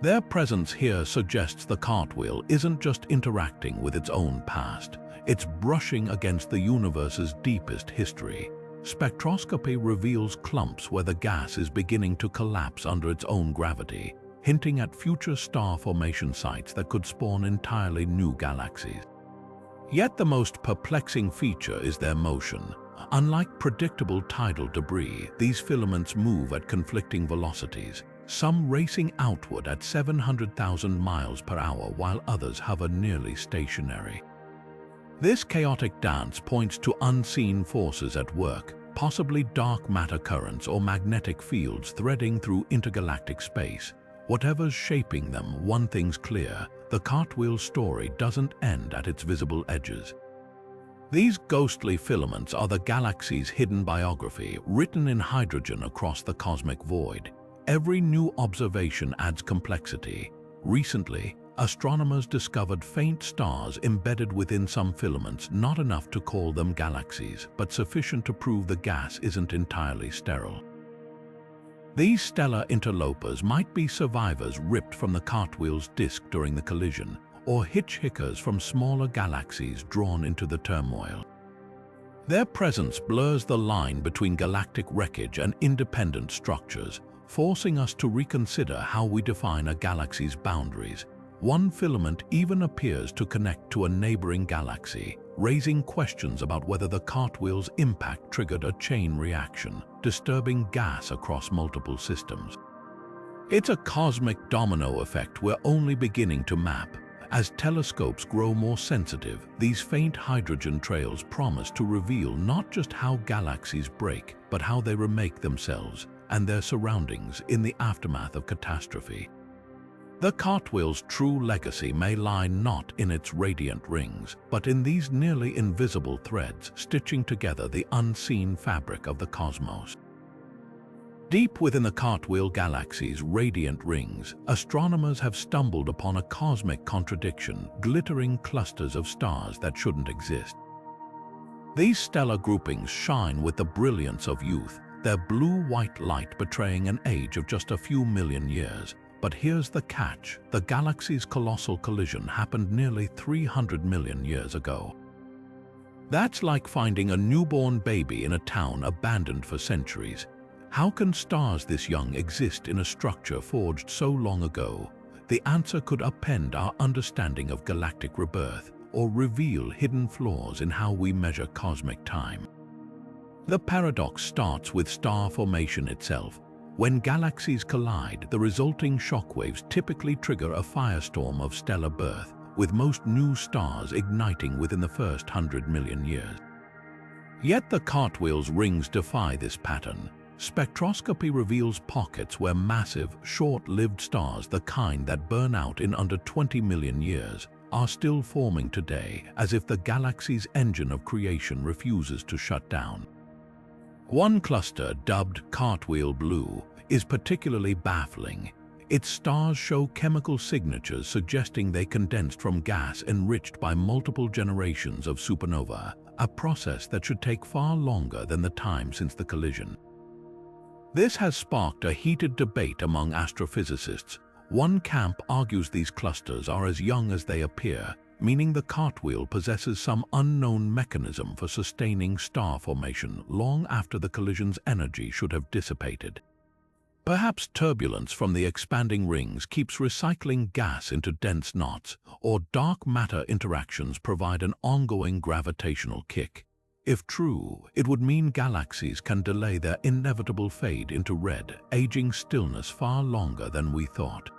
Their presence here suggests the cartwheel isn't just interacting with its own past, it's brushing against the universe's deepest history. Spectroscopy reveals clumps where the gas is beginning to collapse under its own gravity, hinting at future star formation sites that could spawn entirely new galaxies. Yet the most perplexing feature is their motion. Unlike predictable tidal debris, these filaments move at conflicting velocities, some racing outward at 700,000 miles per hour while others hover nearly stationary. This chaotic dance points to unseen forces at work, possibly dark matter currents or magnetic fields threading through intergalactic space. Whatever's shaping them, one thing's clear: the cartwheel story doesn't end at its visible edges. These ghostly filaments are the galaxy's hidden biography, written in hydrogen across the cosmic void. Every new observation adds complexity. Recently, astronomers discovered faint stars embedded within some filaments, not enough to call them galaxies, but sufficient to prove the gas isn't entirely sterile. These stellar interlopers might be survivors ripped from the cartwheel's disk during the collision, or hitchhikers from smaller galaxies drawn into the turmoil. Their presence blurs the line between galactic wreckage and independent structures, forcing us to reconsider how we define a galaxy's boundaries. One filament even appears to connect to a neighboring galaxy, raising questions about whether the cartwheel's impact triggered a chain reaction, disturbing gas across multiple systems. It's a cosmic domino effect we're only beginning to map. As telescopes grow more sensitive, these faint hydrogen trails promise to reveal not just how galaxies break, but how they remake themselves and their surroundings in the aftermath of catastrophe. The cartwheel's true legacy may lie not in its radiant rings, but in these nearly invisible threads stitching together the unseen fabric of the cosmos. Deep within the Cartwheel Galaxy's radiant rings, astronomers have stumbled upon a cosmic contradiction, glittering clusters of stars that shouldn't exist. These stellar groupings shine with the brilliance of youth, their blue-white light betraying an age of just a few million years. But here's the catch: the galaxy's colossal collision happened nearly 300 million years ago. That's like finding a newborn baby in a town abandoned for centuries. How can stars this young exist in a structure forged so long ago? The answer could upend our understanding of galactic rebirth or reveal hidden flaws in how we measure cosmic time. The paradox starts with star formation itself. When galaxies collide, the resulting shockwaves typically trigger a firestorm of stellar birth, with most new stars igniting within the first 100 million years. Yet the Cartwheel's rings defy this pattern. Spectroscopy reveals pockets where massive, short-lived stars, the kind that burn out in under 20 million years, are still forming today, as if the galaxy's engine of creation refuses to shut down. One cluster, dubbed Cartwheel Blue, is particularly baffling. Its stars show chemical signatures suggesting they condensed from gas enriched by multiple generations of supernova, a process that should take far longer than the time since the collision. This has sparked a heated debate among astrophysicists. One camp argues these clusters are as young as they appear, meaning the cartwheel possesses some unknown mechanism for sustaining star formation long after the collision's energy should have dissipated. Perhaps turbulence from the expanding rings keeps recycling gas into dense knots, or dark matter interactions provide an ongoing gravitational kick. If true, it would mean galaxies can delay their inevitable fade into red, aging stillness far longer than we thought.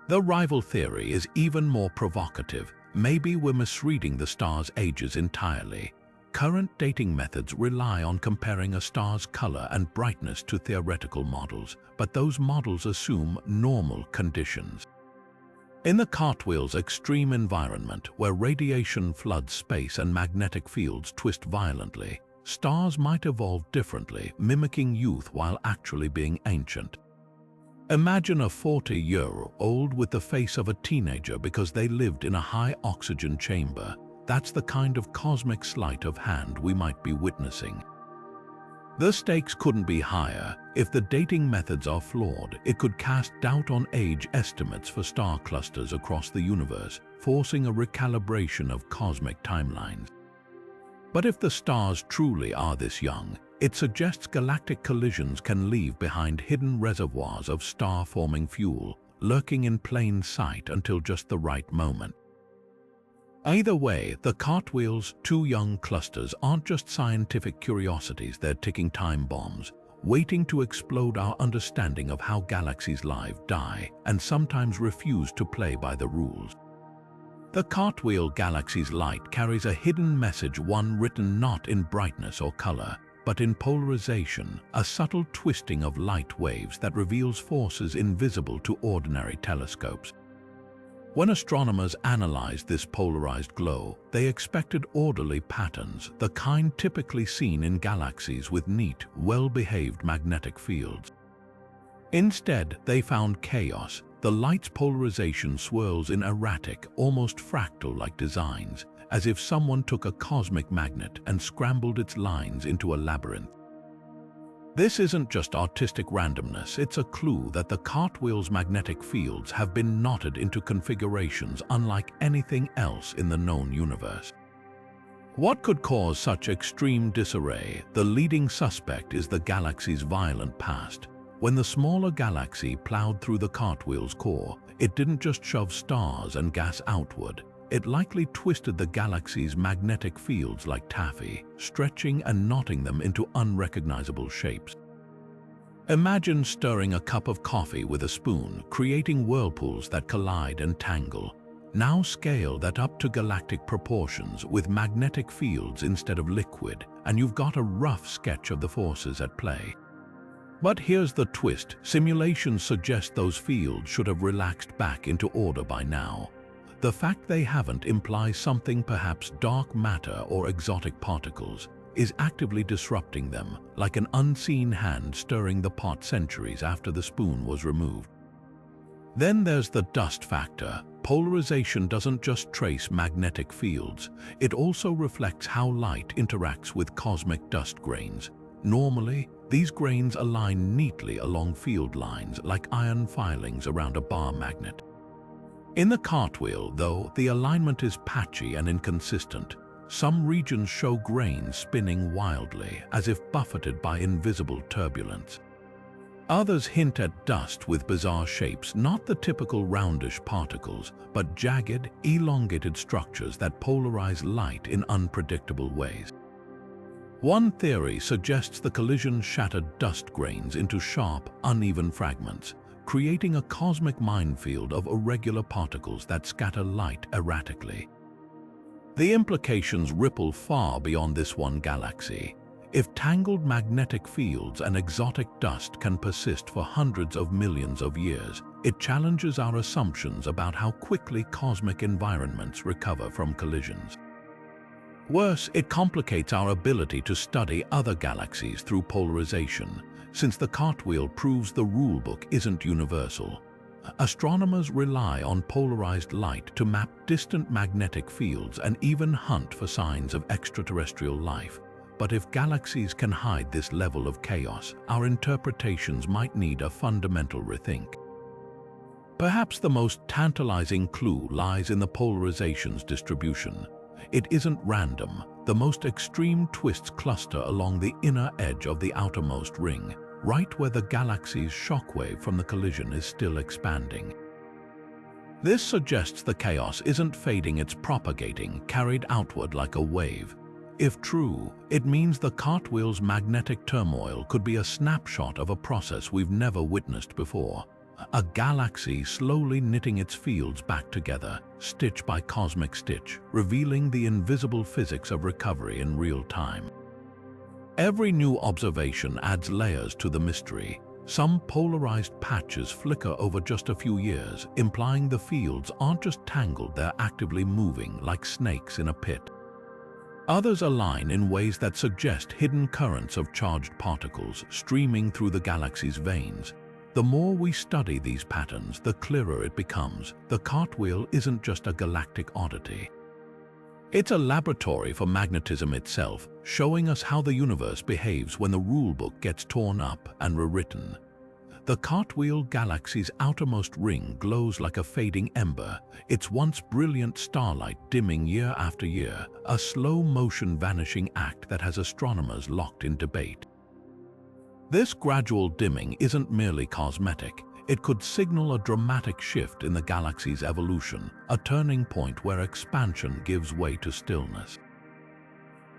The rival theory is even more provocative. Maybe we're misreading the star's ages entirely. Current dating methods rely on comparing a star's color and brightness to theoretical models, but those models assume normal conditions. In the cartwheel's extreme environment, where radiation floods space and magnetic fields twist violently, stars might evolve differently, mimicking youth while actually being ancient. Imagine a 40-year-old with the face of a teenager because they lived in a high-oxygen chamber. That's the kind of cosmic sleight of hand we might be witnessing. The stakes couldn't be higher. If the dating methods are flawed, it could cast doubt on age estimates for star clusters across the universe, forcing a recalibration of cosmic timelines. But if the stars truly are this young, it suggests galactic collisions can leave behind hidden reservoirs of star-forming fuel, lurking in plain sight until just the right moment. Either way, the cartwheel's two young clusters aren't just scientific curiosities, they're ticking time bombs, waiting to explode our understanding of how galaxies live, die, and sometimes refuse to play by the rules. The Cartwheel Galaxy's light carries a hidden message, one written not in brightness or color, but in polarization, a subtle twisting of light waves that reveals forces invisible to ordinary telescopes. When astronomers analyzed this polarized glow, they expected orderly patterns, the kind typically seen in galaxies with neat, well-behaved magnetic fields. Instead, they found chaos. The light's polarization swirls in erratic, almost fractal-like designs, as if someone took a cosmic magnet and scrambled its lines into a labyrinth. This isn't just artistic randomness, it's a clue that the cartwheel's magnetic fields have been knotted into configurations unlike anything else in the known universe. What could cause such extreme disarray? The leading suspect is the galaxy's violent past. When the smaller galaxy plowed through the cartwheel's core, it didn't just shove stars and gas outward. It likely twisted the galaxy's magnetic fields like taffy, stretching and knotting them into unrecognizable shapes. Imagine stirring a cup of coffee with a spoon, creating whirlpools that collide and tangle. Now scale that up to galactic proportions with magnetic fields instead of liquid, and you've got a rough sketch of the forces at play. But here's the twist. Simulations suggest those fields should have relaxed back into order by now. The fact they haven't implies something, perhaps dark matter or exotic particles, is actively disrupting them, like an unseen hand stirring the pot centuries after the spoon was removed. Then there's the dust factor. Polarization doesn't just trace magnetic fields, it also reflects how light interacts with cosmic dust grains. Normally, these grains align neatly along field lines like iron filings around a bar magnet. In the cartwheel, though, the alignment is patchy and inconsistent. Some regions show grains spinning wildly, as if buffeted by invisible turbulence. Others hint at dust with bizarre shapes, not the typical roundish particles, but jagged, elongated structures that polarize light in unpredictable ways. One theory suggests the collision shattered dust grains into sharp, uneven fragments, creating a cosmic minefield of irregular particles that scatter light erratically. The implications ripple far beyond this one galaxy. If tangled magnetic fields and exotic dust can persist for hundreds of millions of years, it challenges our assumptions about how quickly cosmic environments recover from collisions. Worse, it complicates our ability to study other galaxies through polarization, since the cartwheel proves the rulebook isn't universal. Astronomers rely on polarized light to map distant magnetic fields and even hunt for signs of extraterrestrial life. But if galaxies can hide this level of chaos, our interpretations might need a fundamental rethink. Perhaps the most tantalizing clue lies in the polarization's distribution. It isn't random. The most extreme twists cluster along the inner edge of the outermost ring, right where the galaxy's shockwave from the collision is still expanding. This suggests the chaos isn't fading, it's propagating, carried outward like a wave. If true, it means the cartwheel's magnetic turmoil could be a snapshot of a process we've never witnessed before. A galaxy slowly knitting its fields back together, stitch by cosmic stitch, revealing the invisible physics of recovery in real time. Every new observation adds layers to the mystery. Some polarized patches flicker over just a few years, implying the fields aren't just tangled, they're actively moving like snakes in a pit. Others align in ways that suggest hidden currents of charged particles streaming through the galaxy's veins. The more we study these patterns, the clearer it becomes. The cartwheel isn't just a galactic oddity. It's a laboratory for magnetism itself, showing us how the universe behaves when the rulebook gets torn up and rewritten. The Cartwheel Galaxy's outermost ring glows like a fading ember, its once brilliant starlight dimming year after year, a slow-motion vanishing act that has astronomers locked in debate. This gradual dimming isn't merely cosmetic. It could signal a dramatic shift in the galaxy's evolution, a turning point where expansion gives way to stillness.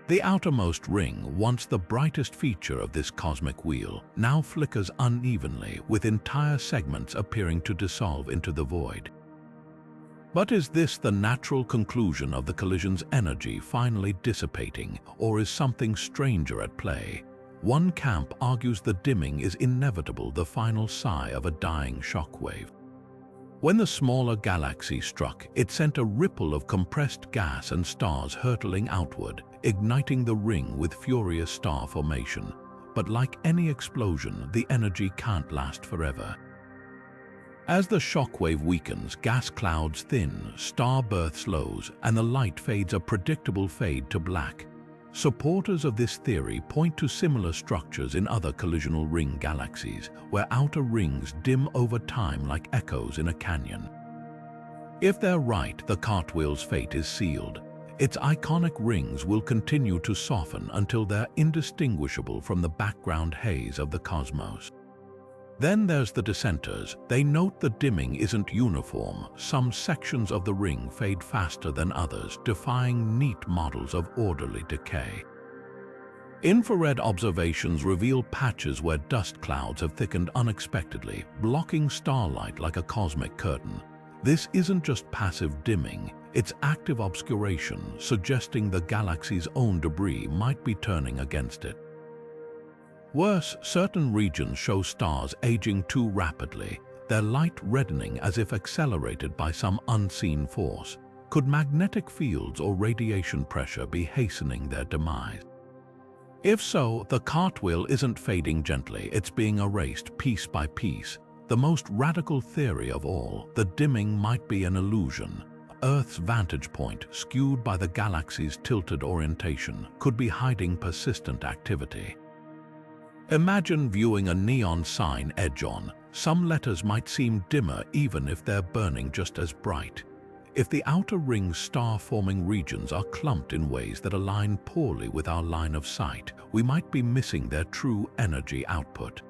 The outermost ring, once the brightest feature of this cosmic wheel, now flickers unevenly, with entire segments appearing to dissolve into the void. But is this the natural conclusion of the collision's energy finally dissipating, or is something stranger at play? One camp argues the dimming is inevitable, the final sigh of a dying shockwave. When the smaller galaxy struck, it sent a ripple of compressed gas and stars hurtling outward, igniting the ring with furious star formation. But like any explosion, the energy can't last forever. As the shockwave weakens, gas clouds thin, star birth slows, and the light fades a predictable fade to black. Supporters of this theory point to similar structures in other collisional ring galaxies, where outer rings dim over time like echoes in a canyon. If they're right, the cartwheel's fate is sealed. Its iconic rings will continue to soften until they're indistinguishable from the background haze of the cosmos. Then there's the dissenters. They note the dimming isn't uniform. Some sections of the ring fade faster than others, defying neat models of orderly decay. Infrared observations reveal patches where dust clouds have thickened unexpectedly, blocking starlight like a cosmic curtain. This isn't just passive dimming, it's active obscuration, suggesting the galaxy's own debris might be turning against it. Worse, certain regions show stars aging too rapidly, their light reddening as if accelerated by some unseen force. Could magnetic fields or radiation pressure be hastening their demise? If so, the cartwheel isn't fading gently, it's being erased piece by piece. The most radical theory of all, the dimming might be an illusion. Earth's vantage point, skewed by the galaxy's tilted orientation, could be hiding persistent activity. Imagine viewing a neon sign edge on. Some letters might seem dimmer even if they're burning just as bright. If the outer ring's star-forming regions are clumped in ways that align poorly with our line of sight, we might be missing their true energy output.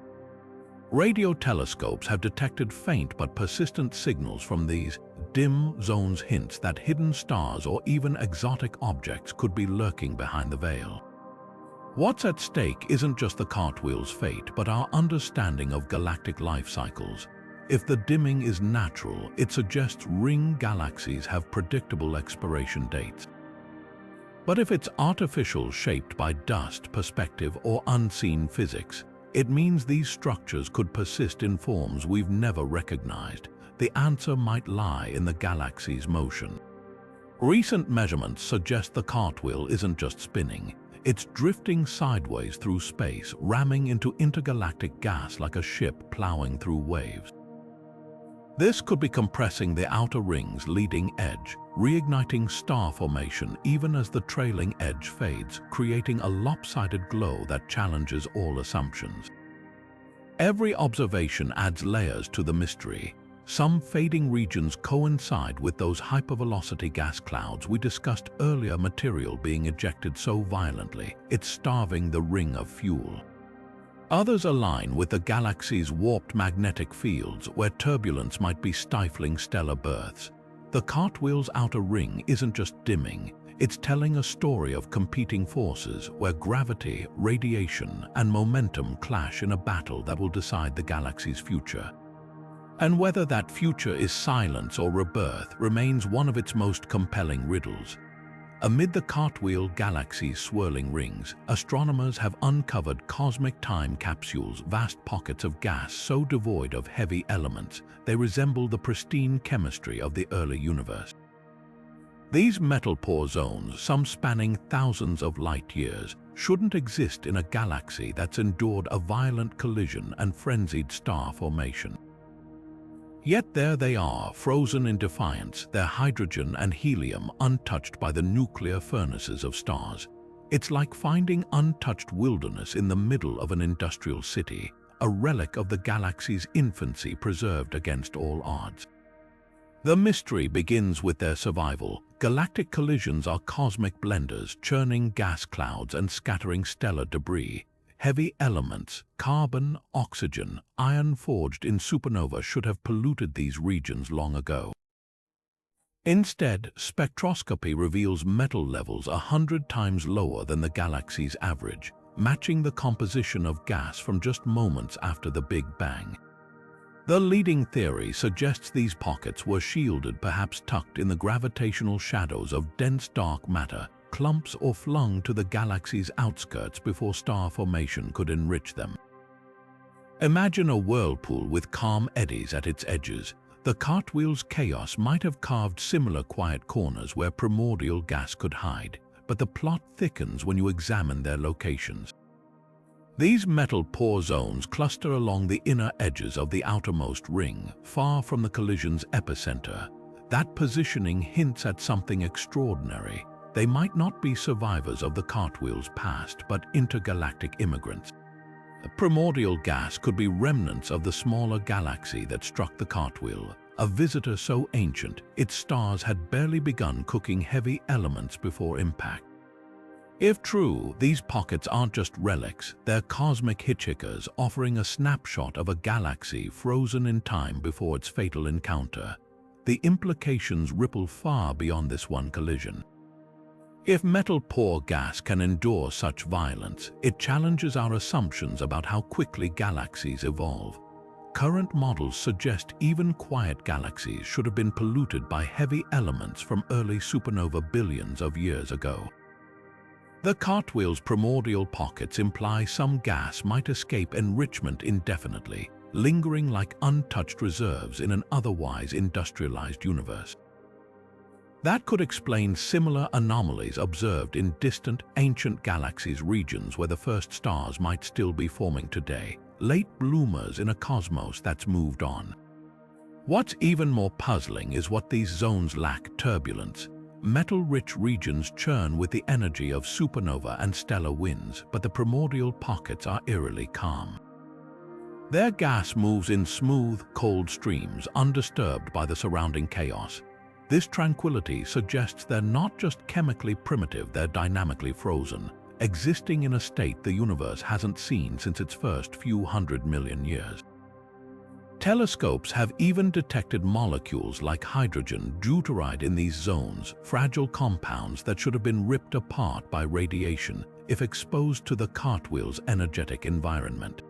Radio telescopes have detected faint but persistent signals from these dim zones, hints that hidden stars or even exotic objects could be lurking behind the veil. What's at stake isn't just the cartwheel's fate, but our understanding of galactic life cycles. If the dimming is natural, it suggests ring galaxies have predictable expiration dates. But if it's artificial, shaped by dust, perspective, or unseen physics, it means these structures could persist in forms we've never recognized. The answer might lie in the galaxy's motion. Recent measurements suggest the cartwheel isn't just spinning. It's drifting sideways through space, ramming into intergalactic gas like a ship plowing through waves. This could be compressing the outer ring's leading edge, reigniting star formation even as the trailing edge fades, creating a lopsided glow that challenges all assumptions. Every observation adds layers to the mystery. Some fading regions coincide with those hypervelocity gas clouds we discussed earlier, material being ejected so violently it's starving the ring of fuel. Others align with the galaxy's warped magnetic fields, where turbulence might be stifling stellar births. The Cartwheel's outer ring isn't just dimming, it's telling a story of competing forces where gravity, radiation, and momentum clash in a battle that will decide the galaxy's future. And whether that future is silence or rebirth remains one of its most compelling riddles. Amid the Cartwheel Galaxy's swirling rings, astronomers have uncovered cosmic time capsules, vast pockets of gas so devoid of heavy elements they resemble the pristine chemistry of the early universe. These metal pore zones, some spanning thousands of light years, shouldn't exist in a galaxy that's endured a violent collision and frenzied star formation. Yet there they are, frozen in defiance, their hydrogen and helium untouched by the nuclear furnaces of stars. It's like finding untouched wilderness in the middle of an industrial city, a relic of the galaxy's infancy preserved against all odds. The mystery begins with their survival. Galactic collisions are cosmic blenders, churning gas clouds and scattering stellar debris. Heavy elements, carbon, oxygen, iron forged in supernova should have polluted these regions long ago. Instead, spectroscopy reveals metal levels 100 times lower than the galaxy's average, matching the composition of gas from just moments after the Big Bang. The leading theory suggests these pockets were shielded, perhaps tucked in the gravitational shadows of dense dark matter, clumps or flung to the galaxy's outskirts before star formation could enrich them. Imagine a whirlpool with calm eddies at its edges. The Cartwheel's chaos might have carved similar quiet corners where primordial gas could hide, but the plot thickens when you examine their locations. These metal pore zones cluster along the inner edges of the outermost ring, far from the collision's epicenter. That positioning hints at something extraordinary. They might not be survivors of the Cartwheel's past, but intergalactic immigrants. Primordial gas could be remnants of the smaller galaxy that struck the Cartwheel, a visitor so ancient its stars had barely begun cooking heavy elements before impact. If true, these pockets aren't just relics, they're cosmic hitchhikers offering a snapshot of a galaxy frozen in time before its fatal encounter. The implications ripple far beyond this one collision. If metal pore gas can endure such violence, it challenges our assumptions about how quickly galaxies evolve. Current models suggest even quiet galaxies should have been polluted by heavy elements from early supernova billions of years ago. The Cartwheel's primordial pockets imply some gas might escape enrichment indefinitely, lingering like untouched reserves in an otherwise industrialized universe. That could explain similar anomalies observed in distant, ancient galaxies, regions where the first stars might still be forming today, late bloomers in a cosmos that's moved on. What's even more puzzling is what these zones lack: turbulence. Metal-rich regions churn with the energy of supernova and stellar winds, but the primordial pockets are eerily calm. Their gas moves in smooth, cold streams, undisturbed by the surrounding chaos. This tranquility suggests they're not just chemically primitive, they're dynamically frozen, existing in a state the universe hasn't seen since its first few 100 million years. Telescopes have even detected molecules like hydrogen, deuteride in these zones, fragile compounds that should have been ripped apart by radiation if exposed to the Cartwheel's energetic environment.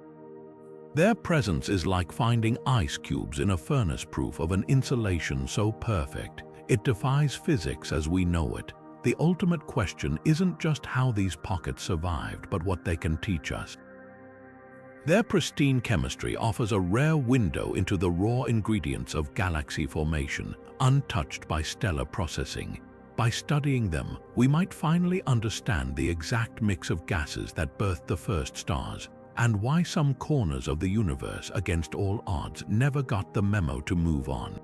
Their presence is like finding ice cubes in a furnace proof of an insulation so perfect it defies physics as we know it. The ultimate question isn't just how these pockets survived, but what they can teach us. Their pristine chemistry offers a rare window into the raw ingredients of galaxy formation, untouched by stellar processing. By studying them, we might finally understand the exact mix of gases that birthed the first stars, and why some corners of the universe, against all odds, never got the memo to move on.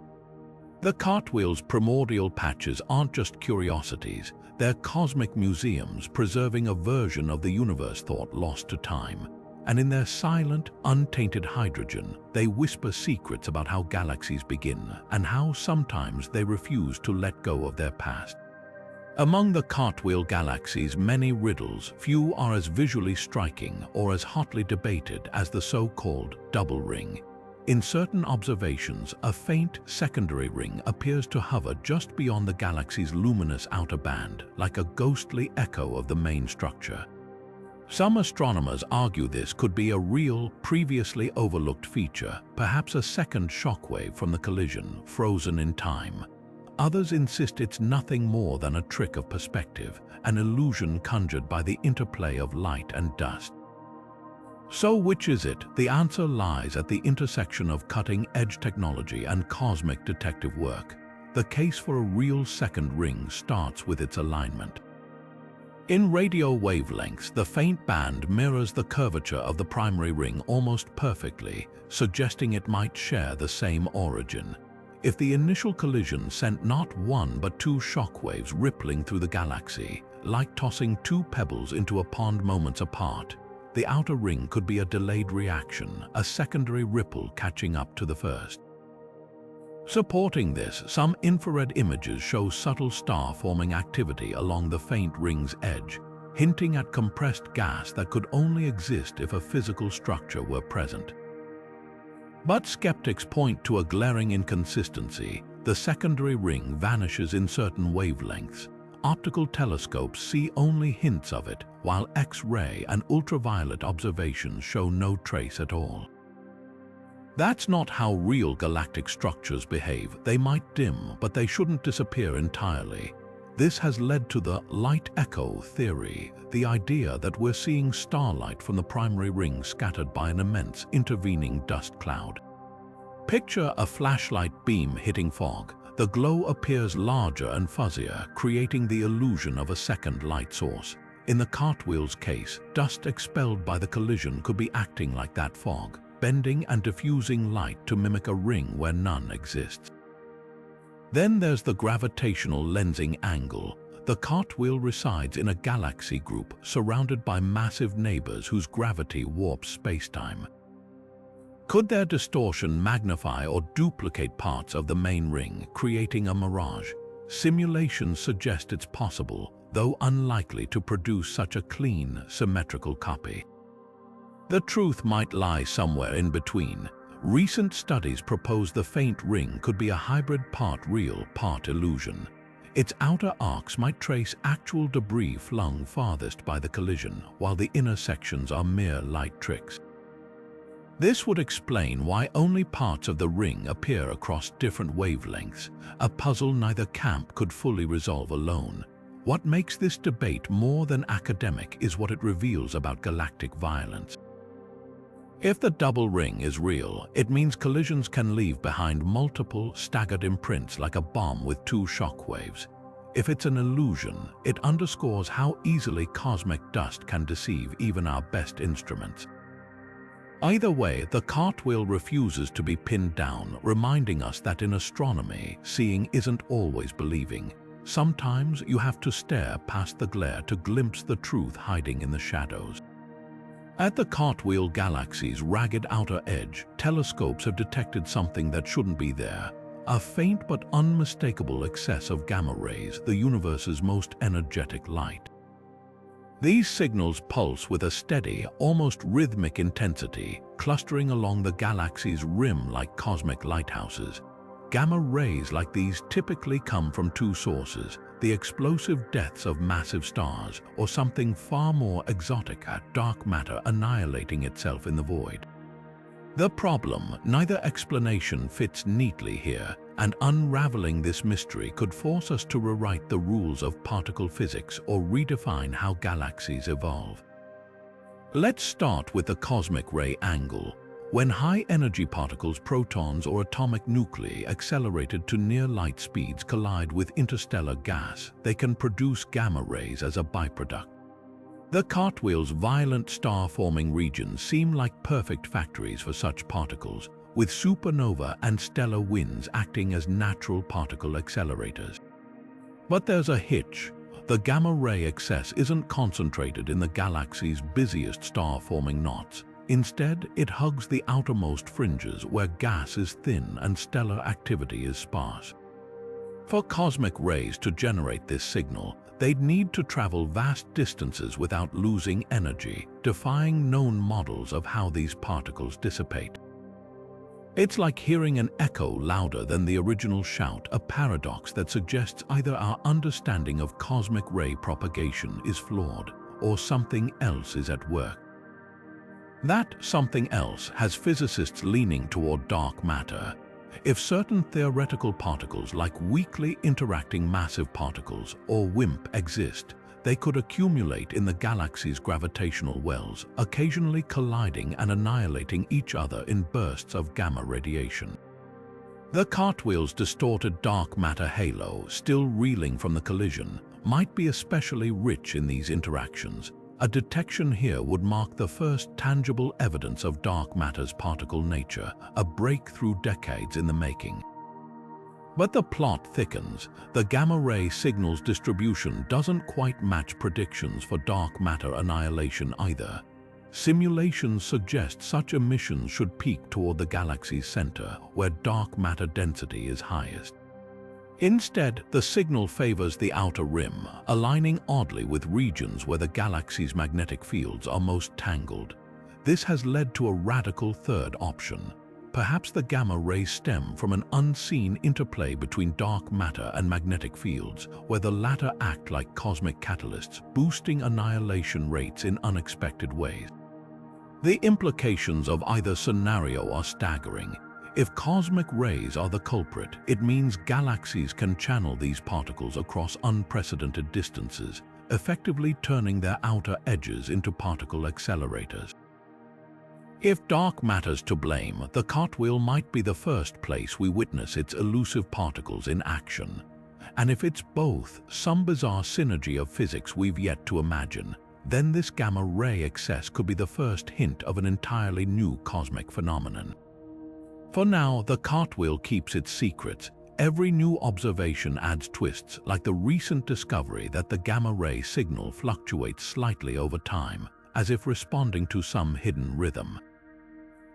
The Cartwheel's primordial patches aren't just curiosities, they're cosmic museums preserving a version of the universe thought lost to time. and in their silent, untainted hydrogen, they whisper secrets about how galaxies begin and how sometimes they refuse to let go of their past. Among the Cartwheel Galaxy's many riddles, few are as visually striking or as hotly debated as the so-called double ring. In certain observations, a faint secondary ring appears to hover just beyond the galaxy's luminous outer band, like a ghostly echo of the main structure. Some astronomers argue this could be a real, previously overlooked feature, perhaps a second shockwave from the collision, frozen in time. Others insist it's nothing more than a trick of perspective, an illusion conjured by the interplay of light and dust. So which is it? The answer lies at the intersection of cutting-edge technology and cosmic detective work. The case for a real second ring starts with its alignment. In radio wavelengths, the faint band mirrors the curvature of the primary ring almost perfectly, suggesting it might share the same origin. If the initial collision sent not one but two shockwaves rippling through the galaxy, like tossing two pebbles into a pond moments apart, the outer ring could be a delayed reaction, a secondary ripple catching up to the first. Supporting this, some infrared images show subtle star-forming activity along the faint ring's edge, hinting at compressed gas that could only exist if a physical structure were present. But skeptics point to a glaring inconsistency. The secondary ring vanishes in certain wavelengths. Optical telescopes see only hints of it, while X-ray and ultraviolet observations show no trace at all. That's not how real galactic structures behave. They might dim, but they shouldn't disappear entirely. This has led to the light echo theory, the idea that we're seeing starlight from the primary ring scattered by an immense intervening dust cloud. Picture a flashlight beam hitting fog. The glow appears larger and fuzzier, creating the illusion of a second light source. In the Cartwheel's case, dust expelled by the collision could be acting like that fog, bending and diffusing light to mimic a ring where none exists. Then there's the gravitational lensing angle. The Cartwheel resides in a galaxy group surrounded by massive neighbors whose gravity warps spacetime. Could their distortion magnify or duplicate parts of the main ring, creating a mirage? Simulations suggest it's possible, though unlikely to produce such a clean, symmetrical copy. The truth might lie somewhere in between. Recent studies propose the faint ring could be a hybrid part real, part illusion. Its outer arcs might trace actual debris flung farthest by the collision, while the inner sections are mere light tricks. This would explain why only parts of the ring appear across different wavelengths, a puzzle neither camp could fully resolve alone. What makes this debate more than academic is what it reveals about galactic violence. If the double ring is real, it means collisions can leave behind multiple, staggered imprints like a bomb with two shockwaves. If it's an illusion, it underscores how easily cosmic dust can deceive even our best instruments. Either way, the Cartwheel refuses to be pinned down, reminding us that in astronomy, seeing isn't always believing. Sometimes you have to stare past the glare to glimpse the truth hiding in the shadows. At the Cartwheel Galaxy's ragged outer edge, telescopes have detected something that shouldn't be there. A faint but unmistakable excess of gamma rays, the universe's most energetic light. These signals pulse with a steady, almost rhythmic intensity, clustering along the galaxy's rim like cosmic lighthouses. Gamma rays like these typically come from two sources: the explosive deaths of massive stars, or something far more exotic, dark matter annihilating itself in the void. The problem: neither explanation fits neatly here, and unraveling this mystery could force us to rewrite the rules of particle physics or redefine how galaxies evolve. Let's start with the cosmic ray angle. When high-energy particles, protons or atomic nuclei accelerated to near light speeds collide with interstellar gas, they can produce gamma rays as a byproduct. The Cartwheel's violent star-forming regions seem like perfect factories for such particles, with supernova and stellar winds acting as natural particle accelerators. But there's a hitch. The gamma ray excess isn't concentrated in the galaxy's busiest star-forming knots. Instead, it hugs the outermost fringes where gas is thin and stellar activity is sparse. For cosmic rays to generate this signal, they'd need to travel vast distances without losing energy, defying known models of how these particles dissipate. It's like hearing an echo louder than the original shout, a paradox that suggests either our understanding of cosmic ray propagation is flawed or something else is at work. That something else has physicists leaning toward dark matter. If certain theoretical particles like weakly interacting massive particles or WIMP exist, they could accumulate in the galaxy's gravitational wells, occasionally colliding and annihilating each other in bursts of gamma radiation. The Cartwheel's distorted dark matter halo, still reeling from the collision, might be especially rich in these interactions. A detection here would mark the first tangible evidence of dark matter's particle nature, a breakthrough decades in the making. But the plot thickens. The gamma-ray signal's distribution doesn't quite match predictions for dark matter annihilation either. Simulations suggest such emissions should peak toward the galaxy's center, where dark matter density is highest. Instead, the signal favors the outer rim, aligning oddly with regions where the galaxy's magnetic fields are most tangled. This has led to a radical third option. Perhaps the gamma rays stem from an unseen interplay between dark matter and magnetic fields, where the latter act like cosmic catalysts, boosting annihilation rates in unexpected ways. The implications of either scenario are staggering. If cosmic rays are the culprit, it means galaxies can channel these particles across unprecedented distances, effectively turning their outer edges into particle accelerators. If dark matter's to blame, the Cartwheel might be the first place we witness its elusive particles in action. And if it's both, some bizarre synergy of physics we've yet to imagine, then this gamma-ray excess could be the first hint of an entirely new cosmic phenomenon. For now, the Cartwheel keeps its secrets. Every new observation adds twists, like the recent discovery that the gamma-ray signal fluctuates slightly over time, as if responding to some hidden rhythm.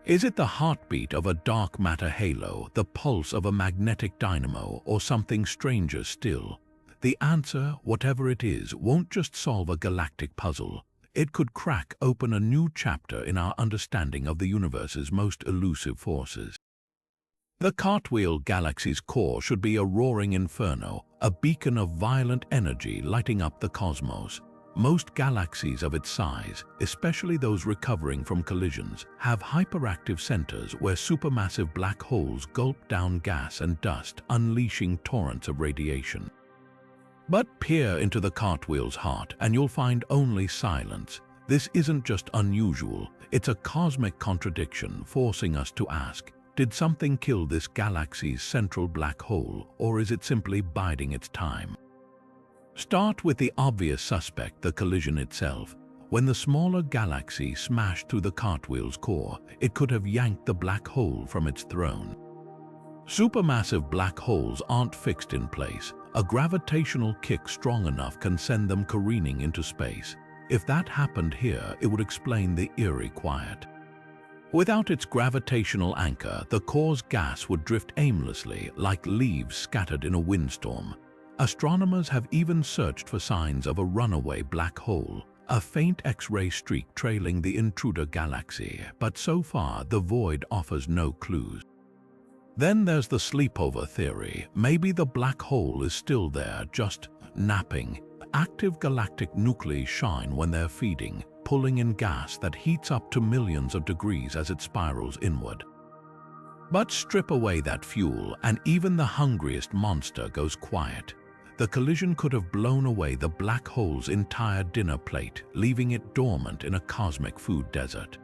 Is it the heartbeat of a dark matter halo, the pulse of a magnetic dynamo, or something stranger still? The answer, whatever it is, won't just solve a galactic puzzle. It could crack open a new chapter in our understanding of the universe's most elusive forces. The Cartwheel Galaxy's core should be a roaring inferno, a beacon of violent energy lighting up the cosmos. Most galaxies of its size, especially those recovering from collisions, have hyperactive centers where supermassive black holes gulp down gas and dust, unleashing torrents of radiation. But peer into the Cartwheel's heart and you'll find only silence. This isn't just unusual, it's a cosmic contradiction forcing us to ask, did something kill this galaxy's central black hole, or is it simply biding its time? Start with the obvious suspect, the collision itself. When the smaller galaxy smashed through the Cartwheel's core, it could have yanked the black hole from its throne. Supermassive black holes aren't fixed in place. A gravitational kick strong enough can send them careening into space. If that happened here, it would explain the eerie quiet. Without its gravitational anchor, the core's gas would drift aimlessly, like leaves scattered in a windstorm. Astronomers have even searched for signs of a runaway black hole, a faint X-ray streak trailing the intruder galaxy, but so far the void offers no clues. Then there's the sleepover theory. Maybe the black hole is still there, just napping. Active galactic nuclei shine when they're feeding, pulling in gas that heats up to millions of degrees as it spirals inward. But strip away that fuel, and even the hungriest monster goes quiet. The collision could have blown away the black hole's entire dinner plate, leaving it dormant in a cosmic food desert.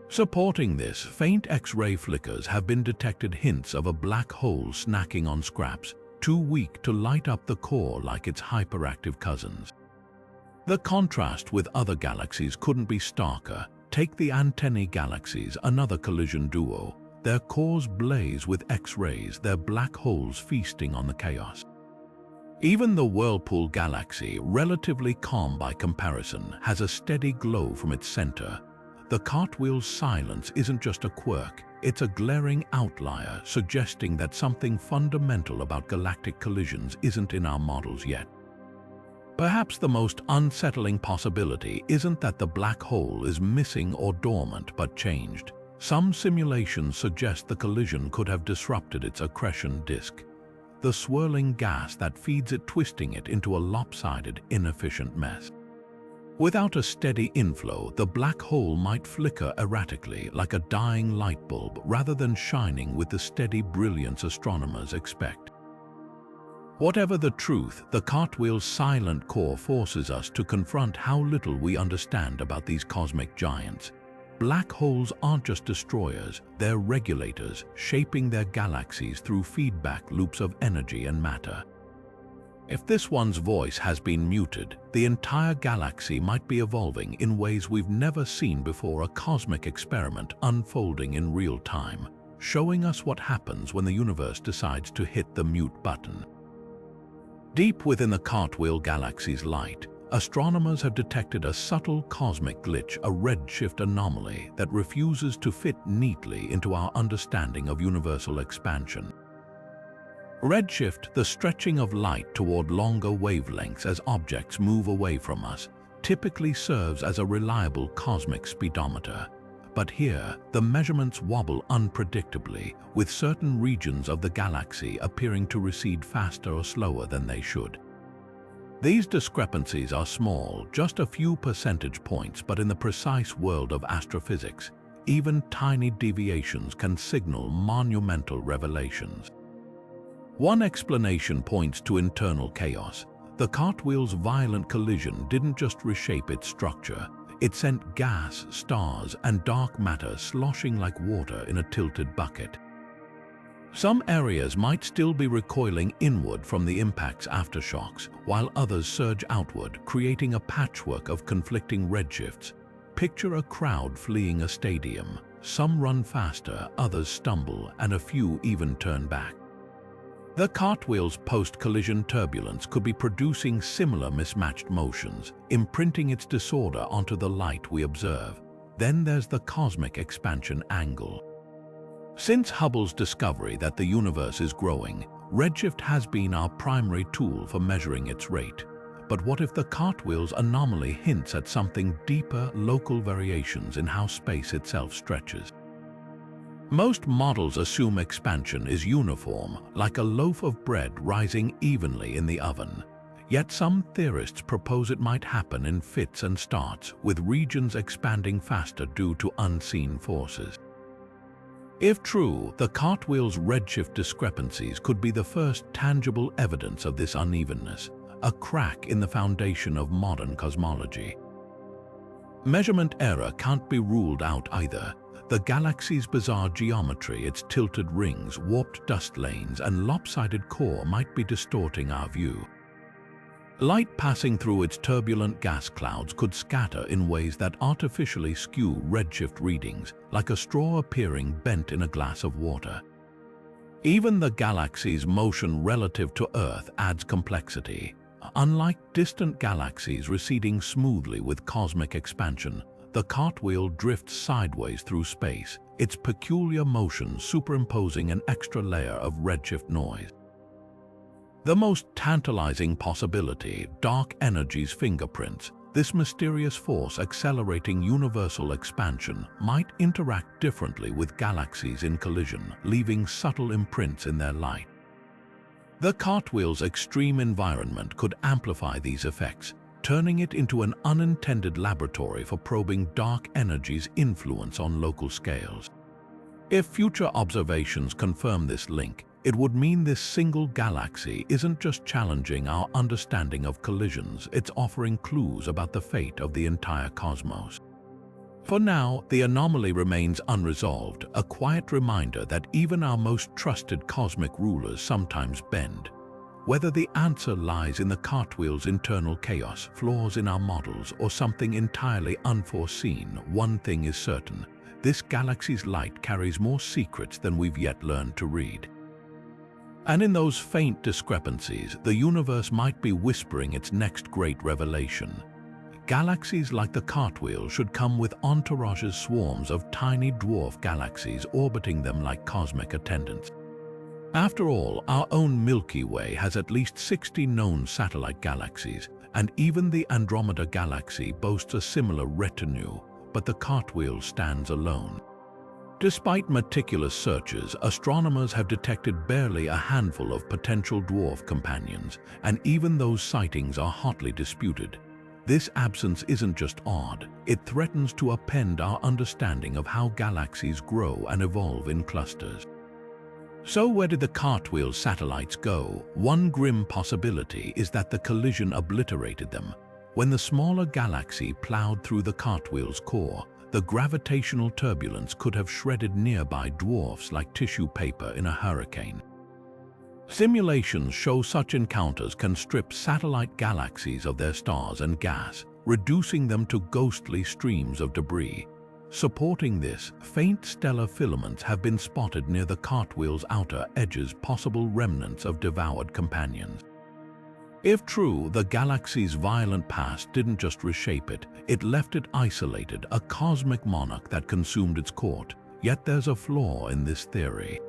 Supporting this, faint X-ray flickers have been detected, hints of a black hole snacking on scraps, too weak to light up the core like its hyperactive cousins. The contrast with other galaxies couldn't be starker. Take the Antennae galaxies, another collision duo. Their cores blaze with X-rays, their black holes feasting on the chaos. Even the Whirlpool Galaxy, relatively calm by comparison, has a steady glow from its center. the cartwheel's silence isn't just a quirk, it's a glaring outlier suggesting that something fundamental about galactic collisions isn't in our models yet. Perhaps the most unsettling possibility isn't that the black hole is missing or dormant but changed. Some simulations suggest the collision could have disrupted its accretion disk, the swirling gas that feeds it, twisting it into a lopsided, inefficient mess. Without a steady inflow, the black hole might flicker erratically like a dying light bulb rather than shining with the steady brilliance astronomers expect. Whatever the truth, the cartwheel's silent core forces us to confront how little we understand about these cosmic giants. Black holes aren't just destroyers, they're regulators, shaping their galaxies through feedback loops of energy and matter. If this one's voice has been muted, the entire galaxy might be evolving in ways we've never seen before, a cosmic experiment unfolding in real time, showing us what happens when the universe decides to hit the mute button. Deep within the Cartwheel Galaxy's light, astronomers have detected a subtle cosmic glitch, a redshift anomaly that refuses to fit neatly into our understanding of universal expansion. Redshift, the stretching of light toward longer wavelengths as objects move away from us, typically serves as a reliable cosmic speedometer. But here, the measurements wobble unpredictably, with certain regions of the galaxy appearing to recede faster or slower than they should. These discrepancies are small, just a few percentage points, but in the precise world of astrophysics, even tiny deviations can signal monumental revelations. One explanation points to internal chaos. The cartwheel's violent collision didn't just reshape its structure, it sent gas, stars, and dark matter sloshing like water in a tilted bucket. Some areas might still be recoiling inward from the impact's aftershocks, while others surge outward, creating a patchwork of conflicting redshifts. Picture a crowd fleeing a stadium. Some run faster, others stumble, and a few even turn back. The cartwheel's post-collision turbulence could be producing similar mismatched motions, imprinting its disorder onto the light we observe. Then there's the cosmic expansion angle. Since Hubble's discovery that the universe is growing, redshift has been our primary tool for measuring its rate. But what if the cartwheel's anomaly hints at something deeper, local variations in how space itself stretches? Most models assume expansion is uniform, like a loaf of bread rising evenly in the oven. Yet some theorists propose it might happen in fits and starts, with regions expanding faster due to unseen forces. If true, the cartwheel's redshift discrepancies could be the first tangible evidence of this unevenness, a crack in the foundation of modern cosmology. Measurement error can't be ruled out either. The galaxy's bizarre geometry, its tilted rings, warped dust lanes, and lopsided core might be distorting our view. Light passing through its turbulent gas clouds could scatter in ways that artificially skew redshift readings, like a straw appearing bent in a glass of water. Even the galaxy's motion relative to Earth adds complexity. Unlike distant galaxies receding smoothly with cosmic expansion, the cartwheel drifts sideways through space, its peculiar motion superimposing an extra layer of redshift noise. The most tantalizing possibility, dark energy's fingerprints, this mysterious force accelerating universal expansion, might interact differently with galaxies in collision, leaving subtle imprints in their light. The cartwheel's extreme environment could amplify these effects, turning it into an unintended laboratory for probing dark energy's influence on local scales. If future observations confirm this link, it would mean this single galaxy isn't just challenging our understanding of collisions, it's offering clues about the fate of the entire cosmos. For now, the anomaly remains unresolved, a quiet reminder that even our most trusted cosmic rulers sometimes bend. Whether the answer lies in the cartwheel's internal chaos, flaws in our models, or something entirely unforeseen, one thing is certain: this galaxy's light carries more secrets than we've yet learned to read. And in those faint discrepancies, the universe might be whispering its next great revelation. Galaxies like the Cartwheel should come with entourages, swarms of tiny dwarf galaxies orbiting them like cosmic attendants. After all, our own Milky Way has at least 60 known satellite galaxies, and even the Andromeda Galaxy boasts a similar retinue, but the Cartwheel stands alone. Despite meticulous searches, astronomers have detected barely a handful of potential dwarf companions, and even those sightings are hotly disputed. This absence isn't just odd, it threatens to upend our understanding of how galaxies grow and evolve in clusters. So where did the Cartwheel satellites go? One grim possibility is that the collision obliterated them. When the smaller galaxy plowed through the Cartwheel's core, the gravitational turbulence could have shredded nearby dwarfs like tissue paper in a hurricane. Simulations show such encounters can strip satellite galaxies of their stars and gas, reducing them to ghostly streams of debris. Supporting this, faint stellar filaments have been spotted near the Cartwheel's outer edges, possible remnants of devoured companions. If true, the galaxy's violent past didn't just reshape it, it left it isolated, a cosmic monarch that consumed its court. Yet there's a flaw in this theory.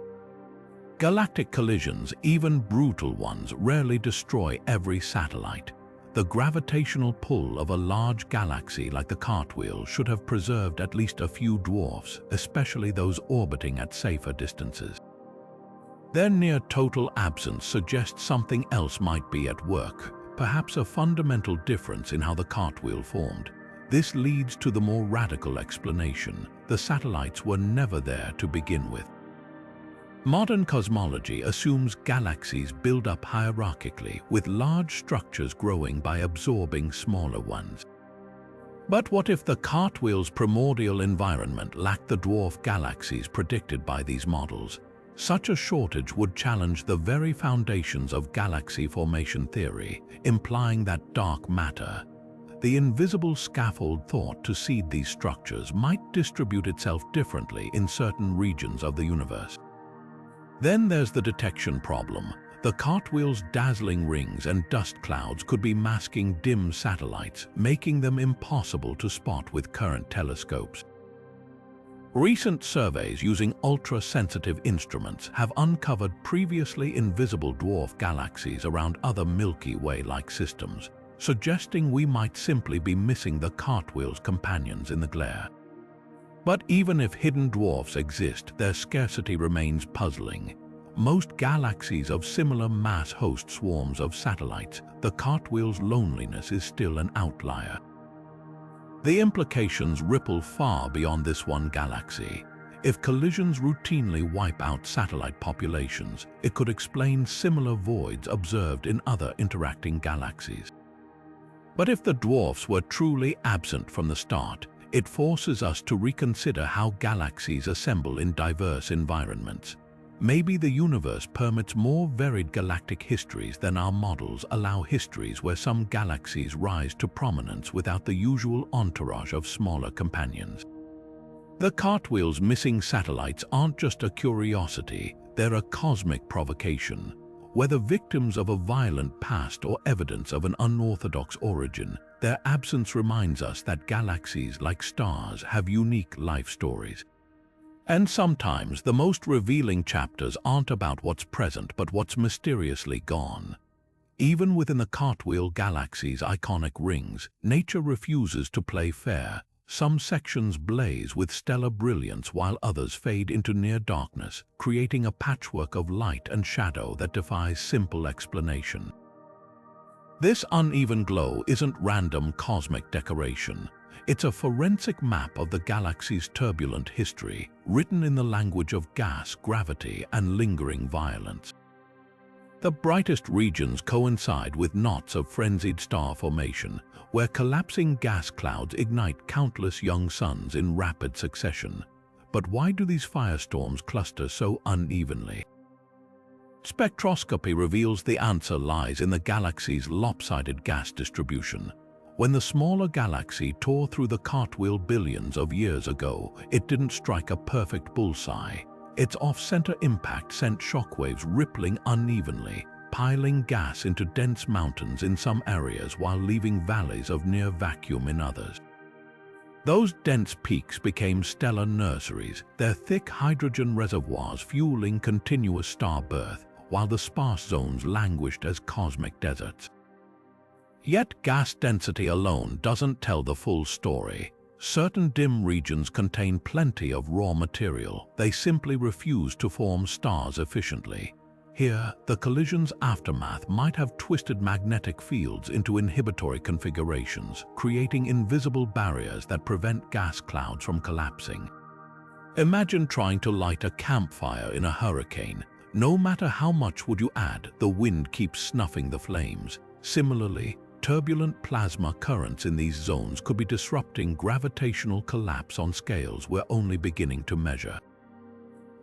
Galactic collisions, even brutal ones, rarely destroy every satellite. The gravitational pull of a large galaxy like the Cartwheel should have preserved at least a few dwarfs, especially those orbiting at safer distances. Their near-total absence suggests something else might be at work, perhaps a fundamental difference in how the Cartwheel formed. This leads to the more radical explanation: the satellites were never there to begin with. Modern cosmology assumes galaxies build up hierarchically, with large structures growing by absorbing smaller ones. But what if the Cartwheel's primordial environment lacked the dwarf galaxies predicted by these models? Such a shortage would challenge the very foundations of galaxy formation theory, implying that dark matter, the invisible scaffold thought to seed these structures, might distribute itself differently in certain regions of the universe. Then there's the detection problem. The Cartwheel's dazzling rings and dust clouds could be masking dim satellites, making them impossible to spot with current telescopes. Recent surveys using ultra-sensitive instruments have uncovered previously invisible dwarf galaxies around other Milky Way-like systems, suggesting we might simply be missing the Cartwheel's companions in the glare. But even if hidden dwarfs exist, their scarcity remains puzzling. Most galaxies of similar mass host swarms of satellites. The Cartwheel's loneliness is still an outlier. The implications ripple far beyond this one galaxy. If collisions routinely wipe out satellite populations, it could explain similar voids observed in other interacting galaxies. But if the dwarfs were truly absent from the start, it forces us to reconsider how galaxies assemble in diverse environments. Maybe the universe permits more varied galactic histories than our models allow, histories where some galaxies rise to prominence without the usual entourage of smaller companions. The Cartwheel's missing satellites aren't just a curiosity, they're a cosmic provocation. Whether victims of a violent past or evidence of an unorthodox origin, their absence reminds us that galaxies, like stars, have unique life stories. And sometimes the most revealing chapters aren't about what's present but what's mysteriously gone. Even within the Cartwheel Galaxy's iconic rings, nature refuses to play fair. Some sections blaze with stellar brilliance while others fade into near darkness, creating a patchwork of light and shadow that defies simple explanation. This uneven glow isn't random cosmic decoration. It's a forensic map of the galaxy's turbulent history, written in the language of gas, gravity, and lingering violence. The brightest regions coincide with knots of frenzied star formation, where collapsing gas clouds ignite countless young suns in rapid succession. But why do these firestorms cluster so unevenly? Spectroscopy reveals the answer lies in the galaxy's lopsided gas distribution. When the smaller galaxy tore through the Cartwheel billions of years ago, it didn't strike a perfect bullseye. Its off-center impact sent shockwaves rippling unevenly, piling gas into dense mountains in some areas while leaving valleys of near vacuum in others. Those dense peaks became stellar nurseries, their thick hydrogen reservoirs fueling continuous star birth, while the sparse zones languished as cosmic deserts. Yet gas density alone doesn't tell the full story. Certain dim regions contain plenty of raw material. They simply refuse to form stars efficiently. Here, the collision's aftermath might have twisted magnetic fields into inhibitory configurations, creating invisible barriers that prevent gas clouds from collapsing. Imagine trying to light a campfire in a hurricane. No matter how much would you add, the wind keeps snuffing the flames. Similarly, turbulent plasma currents in these zones could be disrupting gravitational collapse on scales we're only beginning to measure.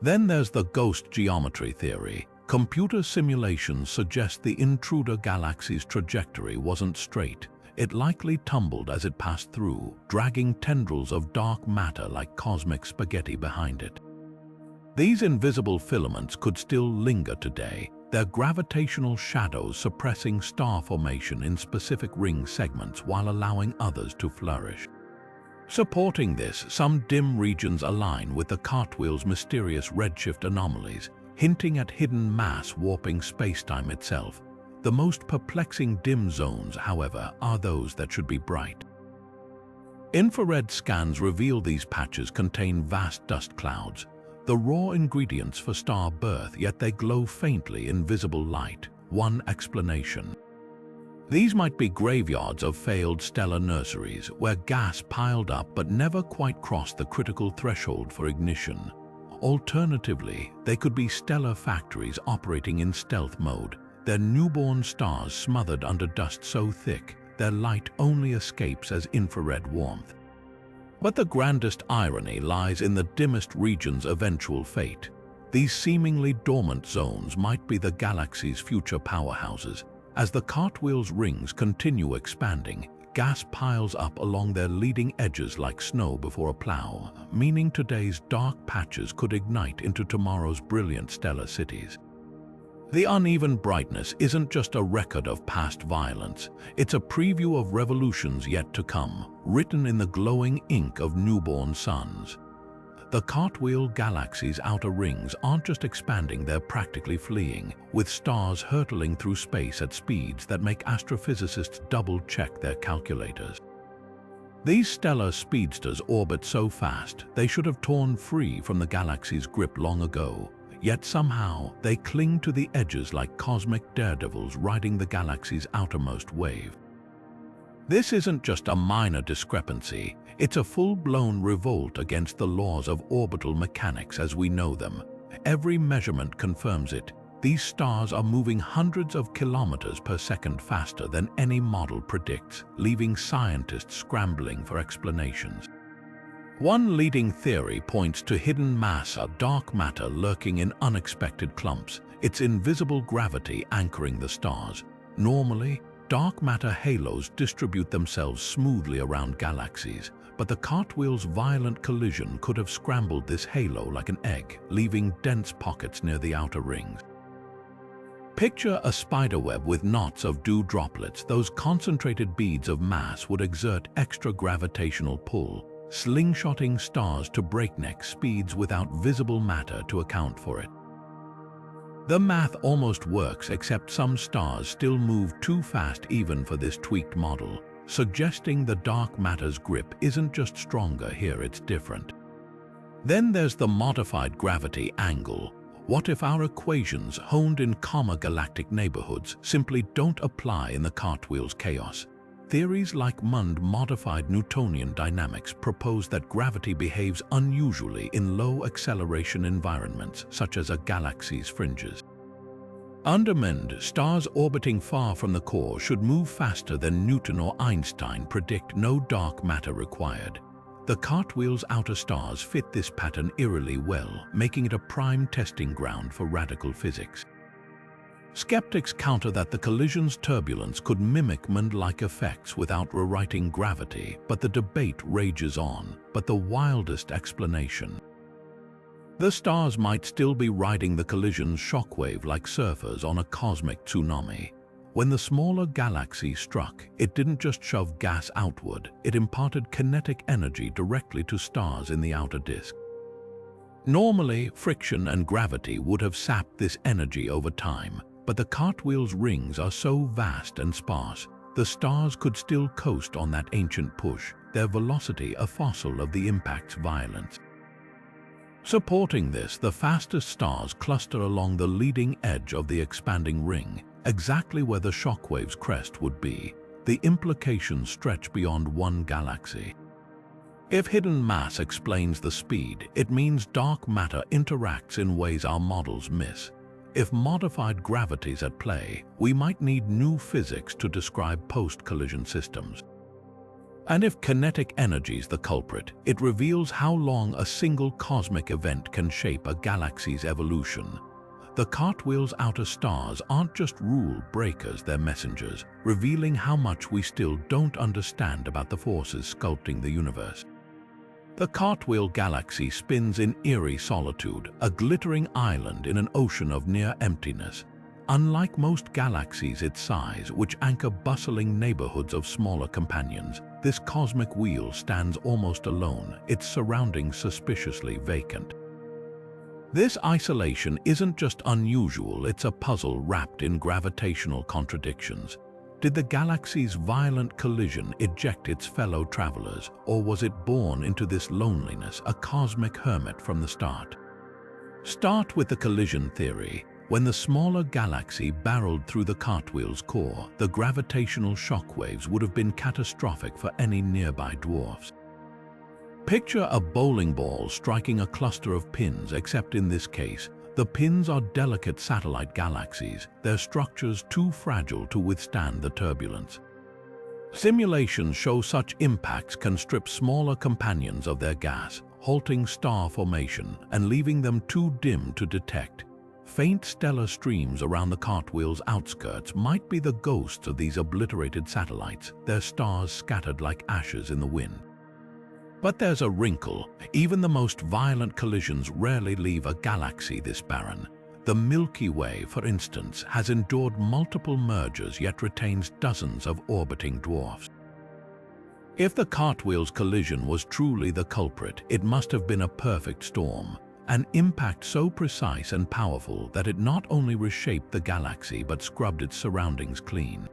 Then there's the ghost geometry theory. Computer simulations suggest the intruder galaxy's trajectory wasn't straight. It likely tumbled as it passed through, dragging tendrils of dark matter like cosmic spaghetti behind it. These invisible filaments could still linger today, their gravitational shadows suppressing star formation in specific ring segments while allowing others to flourish. Supporting this, some dim regions align with the Cartwheel's mysterious redshift anomalies, hinting at hidden mass warping spacetime itself. The most perplexing dim zones, however, are those that should be bright. Infrared scans reveal these patches contain vast dust clouds, the raw ingredients for star birth, yet they glow faintly in visible light. One explanation. These might be graveyards of failed stellar nurseries, where gas piled up but never quite crossed the critical threshold for ignition. Alternatively, they could be stellar factories operating in stealth mode, their newborn stars smothered under dust so thick their light only escapes as infrared warmth. But the grandest irony lies in the dimmest region's eventual fate. These seemingly dormant zones might be the galaxy's future powerhouses. As the Cartwheel's rings continue expanding, gas piles up along their leading edges like snow before a plow, meaning today's dark patches could ignite into tomorrow's brilliant stellar cities. The uneven brightness isn't just a record of past violence, it's a preview of revolutions yet to come, written in the glowing ink of newborn suns. The Cartwheel Galaxy's outer rings aren't just expanding, they're practically fleeing, with stars hurtling through space at speeds that make astrophysicists double-check their calculators. These stellar speedsters orbit so fast, they should have torn free from the galaxy's grip long ago. Yet somehow, they cling to the edges like cosmic daredevils riding the galaxy's outermost wave. This isn't just a minor discrepancy, it's a full-blown revolt against the laws of orbital mechanics as we know them. Every measurement confirms it. These stars are moving hundreds of kilometers per second faster than any model predicts, leaving scientists scrambling for explanations. One leading theory points to hidden mass of dark matter lurking in unexpected clumps, its invisible gravity anchoring the stars. Normally, dark matter halos distribute themselves smoothly around galaxies, but the Cartwheel's violent collision could have scrambled this halo like an egg, leaving dense pockets near the outer rings. Picture a spiderweb with knots of dew droplets. Those concentrated beads of mass would exert extra gravitational pull, slingshotting stars to breakneck speeds without visible matter to account for it. The math almost works, except some stars still move too fast even for this tweaked model, suggesting the dark matter's grip isn't just stronger here, it's different. Then there's the modified gravity angle. What if our equations, honed in galactic neighborhoods, simply don't apply in the Cartwheel's chaos? Theories like modified Newtonian dynamics propose that gravity behaves unusually in low acceleration environments, such as a galaxy's fringes. Under stars orbiting far from the core should move faster than Newton or Einstein predict. No dark matter required. The Cartwheel's outer stars fit this pattern eerily well, making it a prime testing ground for radical physics. Skeptics counter that the collision's turbulence could mimic like effects without rewriting gravity, but the debate rages on. But the wildest explanation. The stars might still be riding the collision's shockwave like surfers on a cosmic tsunami. When the smaller galaxy struck, it didn't just shove gas outward, it imparted kinetic energy directly to stars in the outer disk. Normally, friction and gravity would have sapped this energy over time, but the Cartwheel's rings are so vast and sparse, the stars could still coast on that ancient push, their velocity a fossil of the impact's violence. Supporting this, the fastest stars cluster along the leading edge of the expanding ring, exactly where the shockwave's crest would be. The implications stretch beyond one galaxy. If hidden mass explains the speed, it means dark matter interacts in ways our models miss. If modified gravity's at play, we might need new physics to describe post-collision systems. And if kinetic energy's the culprit, it reveals how long a single cosmic event can shape a galaxy's evolution. The Cartwheel's outer stars aren't just rule breakers, they're messengers, revealing how much we still don't understand about the forces sculpting the universe. The Cartwheel Galaxy spins in eerie solitude, a glittering island in an ocean of near emptiness. Unlike most galaxies its size, which anchor bustling neighborhoods of smaller companions, this cosmic wheel stands almost alone, its surroundings suspiciously vacant. This isolation isn't just unusual, it's a puzzle wrapped in gravitational contradictions. Did the galaxy's violent collision eject its fellow travelers, or was it born into this loneliness, a cosmic hermit from the start? Start with the collision theory. When the smaller galaxy barreled through the Cartwheel's core, the gravitational shockwaves would have been catastrophic for any nearby dwarfs. Picture a bowling ball striking a cluster of pins, except in this case, the pins are delicate satellite galaxies, their structures too fragile to withstand the turbulence. Simulations show such impacts can strip smaller companions of their gas, halting star formation and leaving them too dim to detect. Faint stellar streams around the Cartwheel's outskirts might be the ghosts of these obliterated satellites, their stars scattered like ashes in the wind. But there's a wrinkle. Even the most violent collisions rarely leave a galaxy this barren. The Milky Way, for instance, has endured multiple mergers yet retains dozens of orbiting dwarfs. If the Cartwheel's collision was truly the culprit, it must have been a perfect storm. An impact so precise and powerful that it not only reshaped the galaxy but scrubbed its surroundings clean.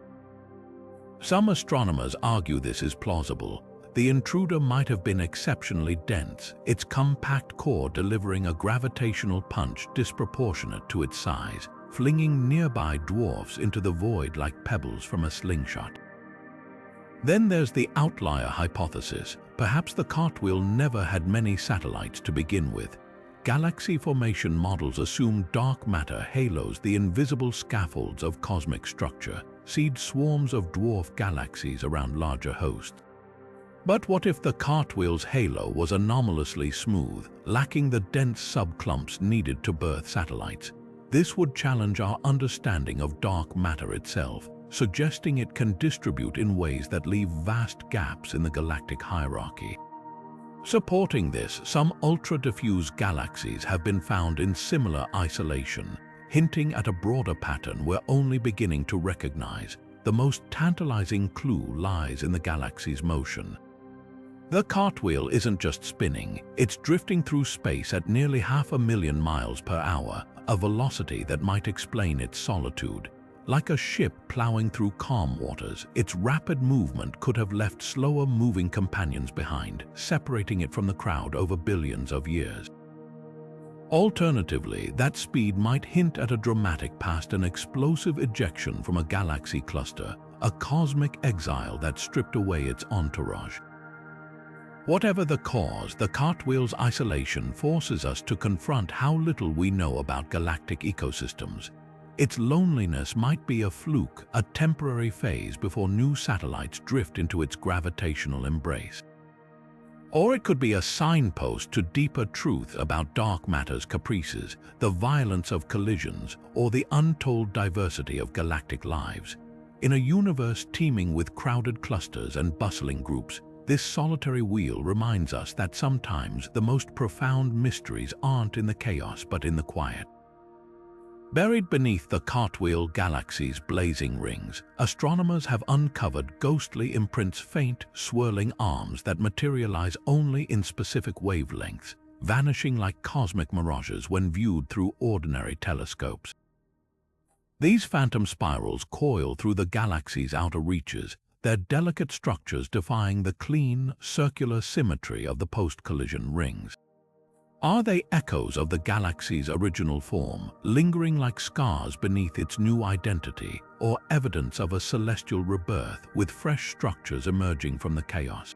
Some astronomers argue this is plausible. The intruder might have been exceptionally dense, its compact core delivering a gravitational punch disproportionate to its size, flinging nearby dwarfs into the void like pebbles from a slingshot. Then there's the outlier hypothesis. Perhaps the Cartwheel never had many satellites to begin with. Galaxy formation models assume dark matter halos the invisible scaffolds of cosmic structure, seed swarms of dwarf galaxies around larger hosts. But what if the Cartwheel's halo was anomalously smooth, lacking the dense subclumps needed to birth satellites? This would challenge our understanding of dark matter itself, suggesting it can distribute in ways that leave vast gaps in the galactic hierarchy. Supporting this, some ultra-diffuse galaxies have been found in similar isolation, hinting at a broader pattern we're only beginning to recognize. The most tantalizing clue lies in the galaxy's motion. The Cartwheel isn't just spinning, it's drifting through space at nearly 500,000 miles per hour, a velocity that might explain its solitude. Like a ship plowing through calm waters, its rapid movement could have left slower-moving companions behind, separating it from the crowd over billions of years. Alternatively, that speed might hint at a dramatic past, an explosive ejection from a galaxy cluster, a cosmic exile that stripped away its entourage. Whatever the cause, the Cartwheel's isolation forces us to confront how little we know about galactic ecosystems. Its loneliness might be a fluke, a temporary phase before new satellites drift into its gravitational embrace. Or it could be a signpost to deeper truth about dark matter's caprices, the violence of collisions, or the untold diversity of galactic lives. In a universe teeming with crowded clusters and bustling groups, This solitary wheel reminds us that sometimes the most profound mysteries aren't in the chaos but in the quiet. Buried beneath the Cartwheel Galaxy's blazing rings, astronomers have uncovered ghostly imprints, faint, swirling arms that materialize only in specific wavelengths, vanishing like cosmic mirages when viewed through ordinary telescopes. These phantom spirals coil through the galaxy's outer reaches, their delicate structures defying the clean, circular symmetry of the post-collision rings. Are they echoes of the galaxy's original form, lingering like scars beneath its new identity, or evidence of a celestial rebirth with fresh structures emerging from the chaos?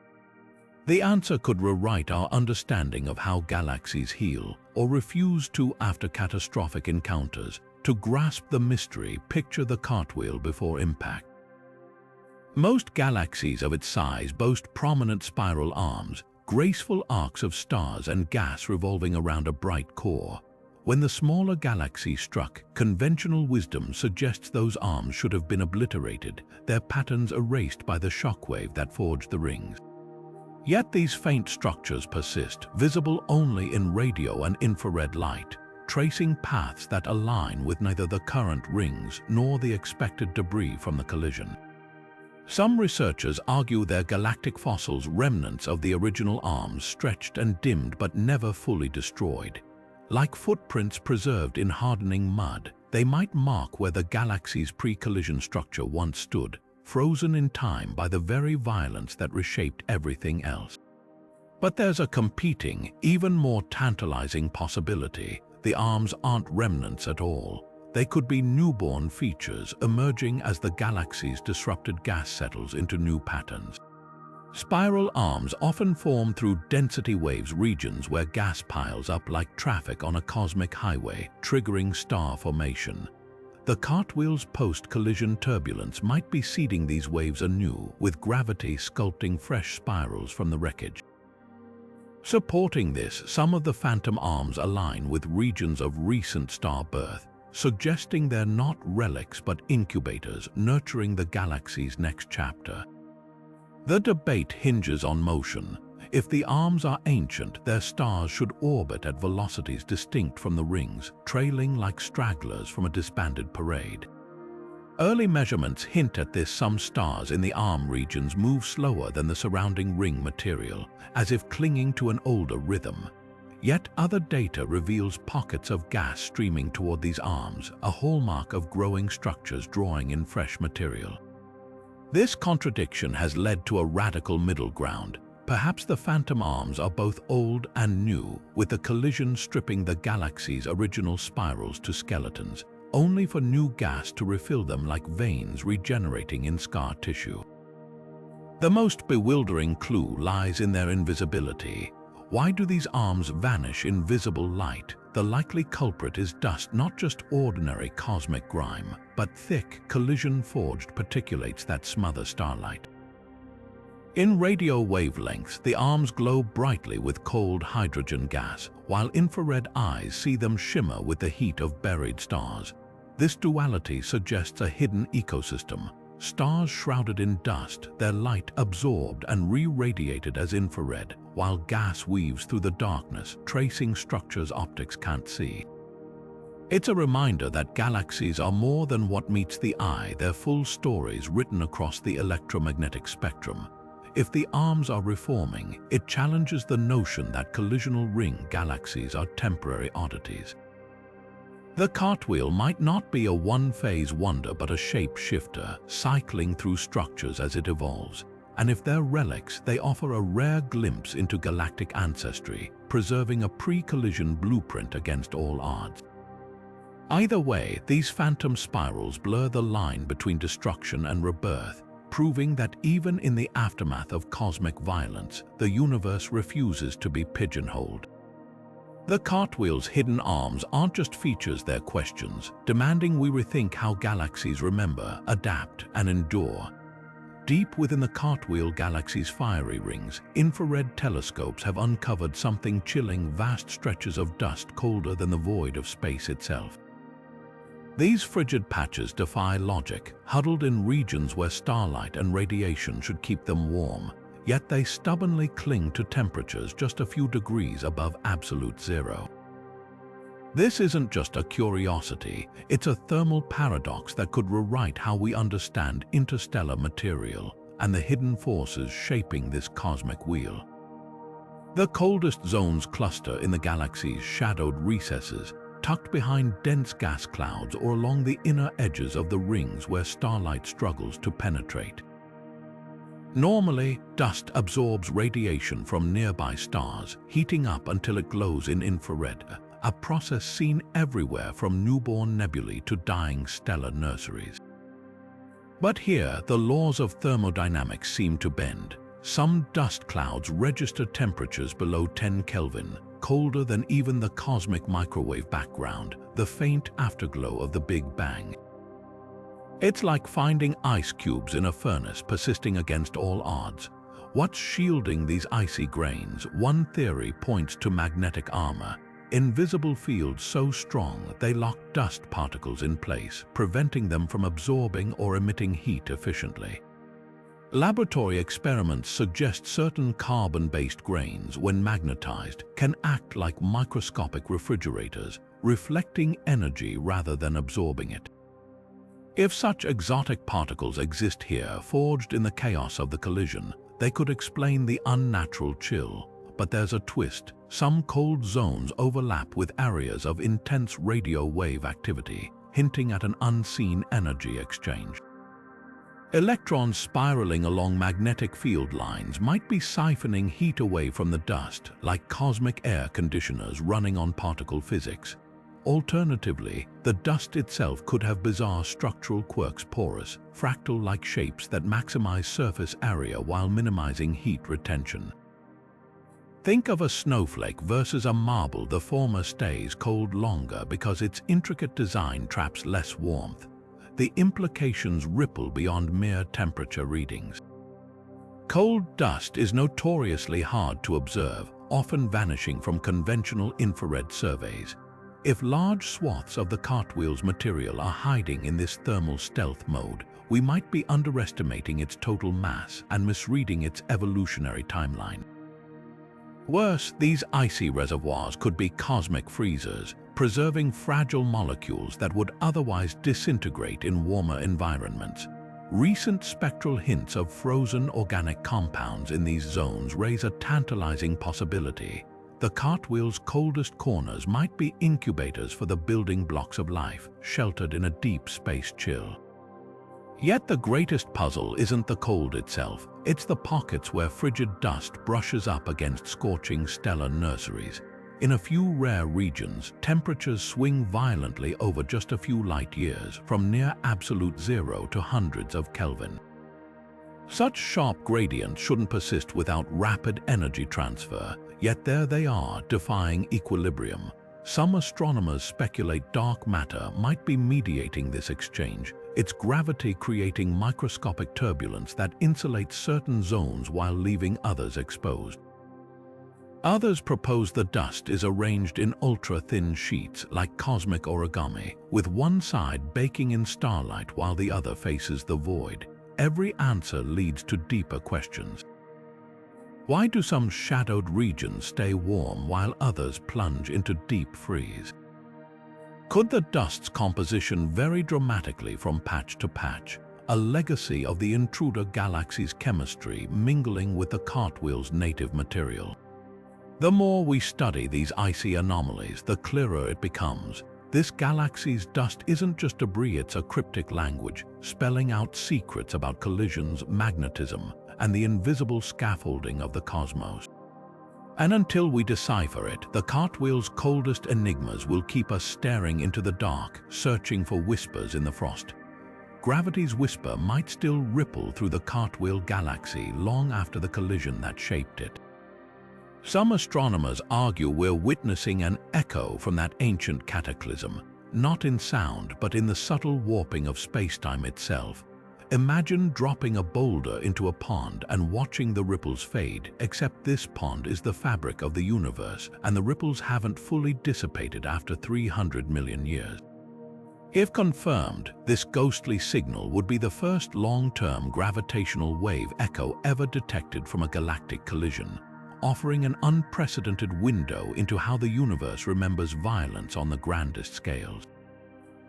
The answer could rewrite our understanding of how galaxies heal, or refuse to after catastrophic encounters. To grasp the mystery, picture the cartwheel before impact. Most galaxies of its size boast prominent spiral arms, graceful arcs of stars and gas revolving around a bright core. When the smaller galaxy struck, conventional wisdom suggests those arms should have been obliterated, their patterns erased by the shockwave that forged the rings. Yet these faint structures persist, visible only in radio and infrared light, tracing paths that align with neither the current rings nor the expected debris from the collision. Some researchers argue they're galactic fossils, remnants of the original arms stretched and dimmed but never fully destroyed. Like footprints preserved in hardening mud, they might mark where the galaxy's pre-collision structure once stood, frozen in time by the very violence that reshaped everything else. But there's a competing, even more tantalizing possibility. The arms aren't remnants at all. They could be newborn features emerging as the galaxy's disrupted gas settles into new patterns. Spiral arms often form through density waves, regions where gas piles up like traffic on a cosmic highway, triggering star formation. The cartwheel's post-collision turbulence might be seeding these waves anew, with gravity sculpting fresh spirals from the wreckage. Supporting this, some of the phantom arms align with regions of recent star birth, suggesting they're not relics but incubators nurturing the galaxy's next chapter. The debate hinges on motion. If the arms are ancient, their stars should orbit at velocities distinct from the rings, trailing like stragglers from a disbanded parade. Early measurements hint at this. Some stars in the arm regions move slower than the surrounding ring material, as if clinging to an older rhythm. Yet other data reveals pockets of gas streaming toward these arms, a hallmark of growing structures drawing in fresh material. This contradiction has led to a radical middle ground. Perhaps the phantom arms are both old and new, with the collision stripping the galaxy's original spirals to skeletons, only for new gas to refill them like veins regenerating in scar tissue. The most bewildering clue lies in their invisibility. Why do these arms vanish in visible light? The likely culprit is dust, not just ordinary cosmic grime, but thick, collision-forged particulates that smother starlight. In radio wavelengths, the arms glow brightly with cold hydrogen gas, while infrared eyes see them shimmer with the heat of buried stars. This duality suggests a hidden ecosystem. Stars shrouded in dust, their light absorbed and re-radiated as infrared, while gas weaves through the darkness, tracing structures optics can't see. It's a reminder that galaxies are more than what meets the eye, their full stories written across the electromagnetic spectrum. If the arms are reforming, it challenges the notion that collisional ring galaxies are temporary oddities. The cartwheel might not be a one-phase wonder but a shape-shifter, cycling through structures as it evolves. And if they're relics, they offer a rare glimpse into galactic ancestry, preserving a pre-collision blueprint against all odds. Either way, these phantom spirals blur the line between destruction and rebirth, proving that even in the aftermath of cosmic violence, the universe refuses to be pigeonholed. The cartwheel's hidden arms aren't just features, they're questions, demanding we rethink how galaxies remember, adapt, and endure. Deep within the Cartwheel Galaxy's fiery rings, infrared telescopes have uncovered something chilling: vast stretches of dust colder than the void of space itself. These frigid patches defy logic, huddled in regions where starlight and radiation should keep them warm. yet they stubbornly cling to temperatures just a few degrees above absolute zero. This isn't just a curiosity, it's a thermal paradox that could rewrite how we understand interstellar material and the hidden forces shaping this cosmic wheel. The coldest zones cluster in the galaxy's shadowed recesses, tucked behind dense gas clouds or along the inner edges of the rings where starlight struggles to penetrate. Normally, dust absorbs radiation from nearby stars, heating up until it glows in infrared, a process seen everywhere from newborn nebulae to dying stellar nurseries. But here, the laws of thermodynamics seem to bend. Some dust clouds register temperatures below 10 Kelvin, colder than even the cosmic microwave background, the faint afterglow of the Big Bang. It's like finding ice cubes in a furnace persisting against all odds. What's shielding these icy grains? One theory points to magnetic armor, invisible fields so strong they lock dust particles in place, preventing them from absorbing or emitting heat efficiently. Laboratory experiments suggest certain carbon-based grains, when magnetized, can act like microscopic refrigerators, reflecting energy rather than absorbing it. If such exotic particles exist here, forged in the chaos of the collision, they could explain the unnatural chill. But there's a twist. Some cold zones overlap with areas of intense radio wave activity, hinting at an unseen energy exchange. Electrons spiraling along magnetic field lines might be siphoning heat away from the dust, like cosmic air conditioners running on particle physics. Alternatively, the dust itself could have bizarre structural quirks, porous, fractal-like shapes that maximize surface area while minimizing heat retention. Think of a snowflake versus a marble. The former stays cold longer because its intricate design traps less warmth. The implications ripple beyond mere temperature readings. Cold dust is notoriously hard to observe, often vanishing from conventional infrared surveys. If large swaths of the Cartwheel's material are hiding in this thermal stealth mode, we might be underestimating its total mass and misreading its evolutionary timeline. Worse, these icy reservoirs could be cosmic freezers, preserving fragile molecules that would otherwise disintegrate in warmer environments. Recent spectral hints of frozen organic compounds in these zones raise a tantalizing possibility. The Cartwheel's coldest corners might be incubators for the building blocks of life, sheltered in a deep space chill. Yet the greatest puzzle isn't the cold itself, it's the pockets where frigid dust brushes up against scorching stellar nurseries. In a few rare regions, temperatures swing violently over just a few light years, from near absolute zero to hundreds of Kelvin. Such sharp gradients shouldn't persist without rapid energy transfer, yet there they are, defying equilibrium. Some astronomers speculate dark matter might be mediating this exchange, its gravity creating microscopic turbulence that insulates certain zones while leaving others exposed. Others propose the dust is arranged in ultra-thin sheets like cosmic origami, with one side baking in starlight while the other faces the void. Every answer leads to deeper questions. Why do some shadowed regions stay warm while others plunge into deep freeze? Could the dust's composition vary dramatically from patch to patch, a legacy of the intruder galaxy's chemistry mingling with the Cartwheel's native material? The more we study these icy anomalies, the clearer it becomes. This galaxy's dust isn't just debris, it's a cryptic language, spelling out secrets about collisions, magnetism, and the invisible scaffolding of the cosmos. And until we decipher it, the Cartwheel's coldest enigmas will keep us staring into the dark, searching for whispers in the frost. Gravity's whisper might still ripple through the Cartwheel Galaxy long after the collision that shaped it. Some astronomers argue we're witnessing an echo from that ancient cataclysm, not in sound but in the subtle warping of spacetime itself. Imagine dropping a boulder into a pond and watching the ripples fade, except this pond is the fabric of the universe, and the ripples haven't fully dissipated after 300 million years. If confirmed, this ghostly signal would be the first long-term gravitational wave echo ever detected from a galactic collision, offering an unprecedented window into how the universe remembers violence on the grandest scales.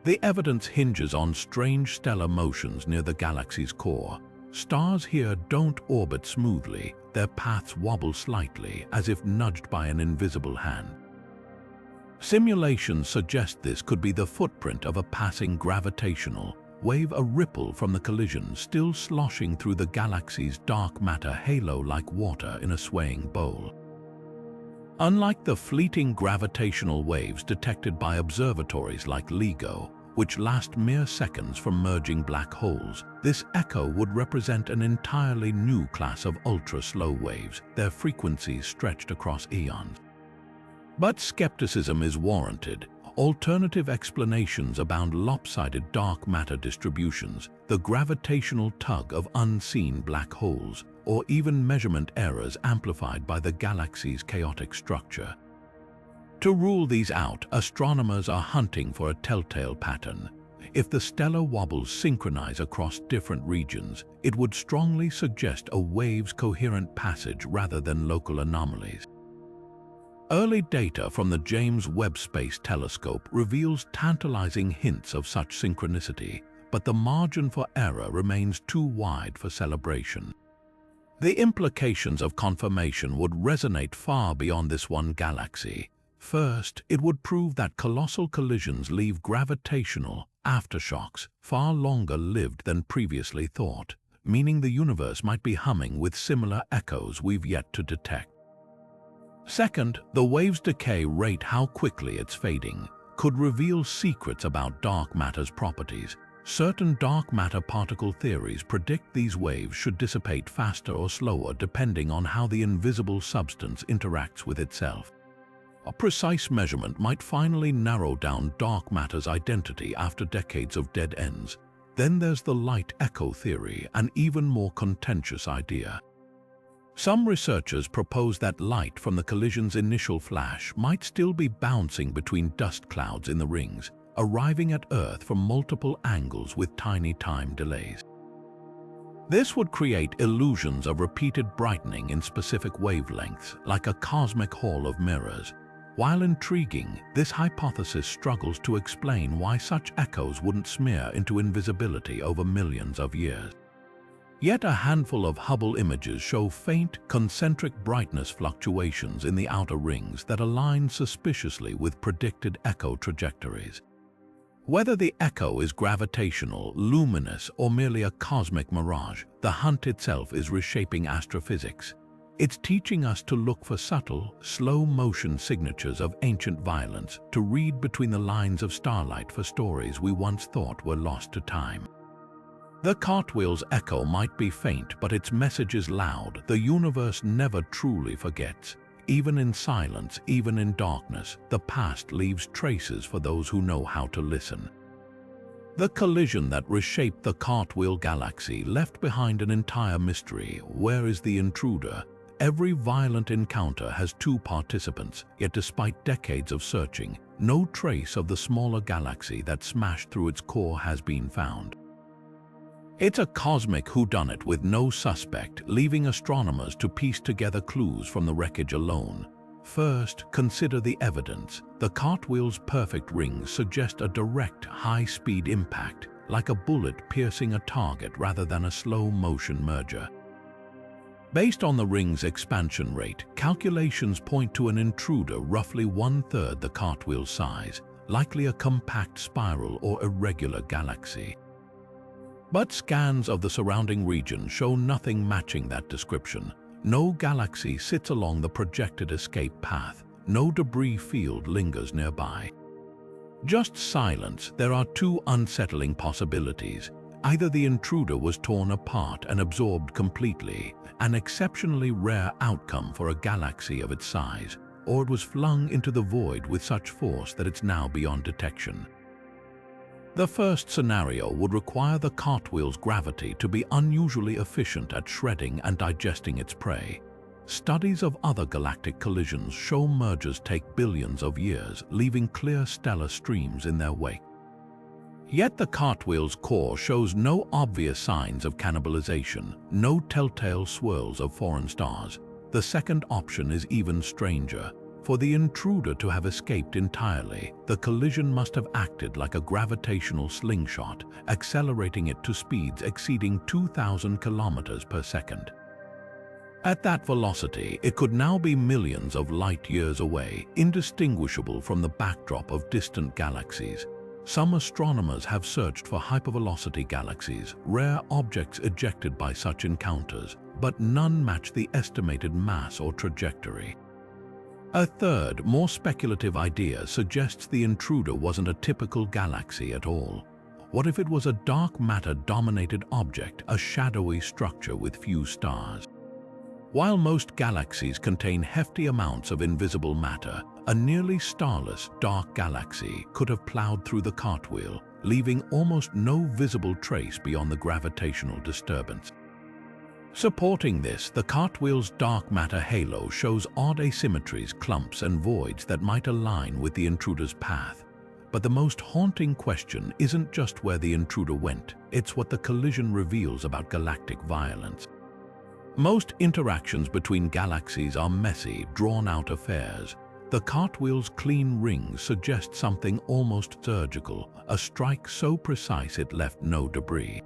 The evidence hinges on strange stellar motions near the galaxy's core. Stars here don't orbit smoothly, their paths wobble slightly, as if nudged by an invisible hand. Simulations suggest this could be the footprint of a passing gravitational wave, a ripple from the collision still sloshing through the galaxy's dark matter halo like water in a swaying bowl. Unlike the fleeting gravitational waves detected by observatories like LIGO, which last mere seconds from merging black holes, this echo would represent an entirely new class of ultra-slow waves, their frequencies stretched across eons. But skepticism is warranted. Alternative explanations abound: lopsided dark matter distributions, the gravitational tug of unseen black holes, or even measurement errors amplified by the galaxy's chaotic structure. To rule these out, astronomers are hunting for a telltale pattern. If the stellar wobbles synchronize across different regions, it would strongly suggest a wave's coherent passage rather than local anomalies. Early data from the James Webb Space Telescope reveals tantalizing hints of such synchronicity, but the margin for error remains too wide for celebration. The implications of confirmation would resonate far beyond this one galaxy. First, it would prove that colossal collisions leave gravitational aftershocks far longer lived than previously thought, meaning the universe might be humming with similar echoes we've yet to detect. Second, the wave's decay rate, how quickly it's fading, could reveal secrets about dark matter's properties. Certain dark matter particle theories predict these waves should dissipate faster or slower depending on how the invisible substance interacts with itself. A precise measurement might finally narrow down dark matter's identity after decades of dead ends. Then there's the light echo theory, an even more contentious idea. Some researchers propose that light from the collision's initial flash might still be bouncing between dust clouds in the rings, arriving at Earth from multiple angles with tiny time delays. This would create illusions of repeated brightening in specific wavelengths, like a cosmic hall of mirrors. While intriguing, this hypothesis struggles to explain why such echoes wouldn't smear into invisibility over millions of years. Yet a handful of Hubble images show faint, concentric brightness fluctuations in the outer rings that align suspiciously with predicted echo trajectories. Whether the echo is gravitational, luminous, or merely a cosmic mirage, the hunt itself is reshaping astrophysics. It's teaching us to look for subtle, slow-motion signatures of ancient violence, to read between the lines of starlight for stories we once thought were lost to time. The cartwheel's echo might be faint, but its message is loud. The universe never truly forgets. Even in silence, even in darkness, the past leaves traces for those who know how to listen. The collision that reshaped the Cartwheel Galaxy left behind an entire mystery. Where is the intruder? Every violent encounter has two participants, yet despite decades of searching, no trace of the smaller galaxy that smashed through its core has been found. It's a cosmic whodunit with no suspect, leaving astronomers to piece together clues from the wreckage alone. First, consider the evidence. The cartwheel's perfect rings suggest a direct, high-speed impact, like a bullet piercing a target rather than a slow-motion merger. Based on the ring's expansion rate, calculations point to an intruder roughly one-third the cartwheel's size, likely a compact spiral or irregular galaxy. But scans of the surrounding region show nothing matching that description. No galaxy sits along the projected escape path. No debris field lingers nearby. Just silence. There are two unsettling possibilities. Either the intruder was torn apart and absorbed completely, an exceptionally rare outcome for a galaxy of its size, or it was flung into the void with such force that it's now beyond detection. The first scenario would require the cartwheel's gravity to be unusually efficient at shredding and digesting its prey. Studies of other galactic collisions show mergers take billions of years, leaving clear stellar streams in their wake. Yet the Cartwheel's core shows no obvious signs of cannibalization, no telltale swirls of foreign stars. The second option is even stranger. For the intruder to have escaped entirely, the collision must have acted like a gravitational slingshot, accelerating it to speeds exceeding 2,000 kilometers per second. At that velocity, it could now be millions of light years away, indistinguishable from the backdrop of distant galaxies. Some astronomers have searched for hypervelocity galaxies, rare objects ejected by such encounters, but none match the estimated mass or trajectory. A third, more speculative idea suggests the intruder wasn't a typical galaxy at all. What if it was a dark matter-dominated object, a shadowy structure with few stars? While most galaxies contain hefty amounts of invisible matter, a nearly starless dark galaxy could have plowed through the Cartwheel, leaving almost no visible trace beyond the gravitational disturbance. Supporting this, the Cartwheel's dark matter halo shows odd asymmetries, clumps, and voids that might align with the intruder's path. But the most haunting question isn't just where the intruder went, it's what the collision reveals about galactic violence. Most interactions between galaxies are messy, drawn-out affairs. The Cartwheel's clean rings suggest something almost surgical, a strike so precise it left no debris.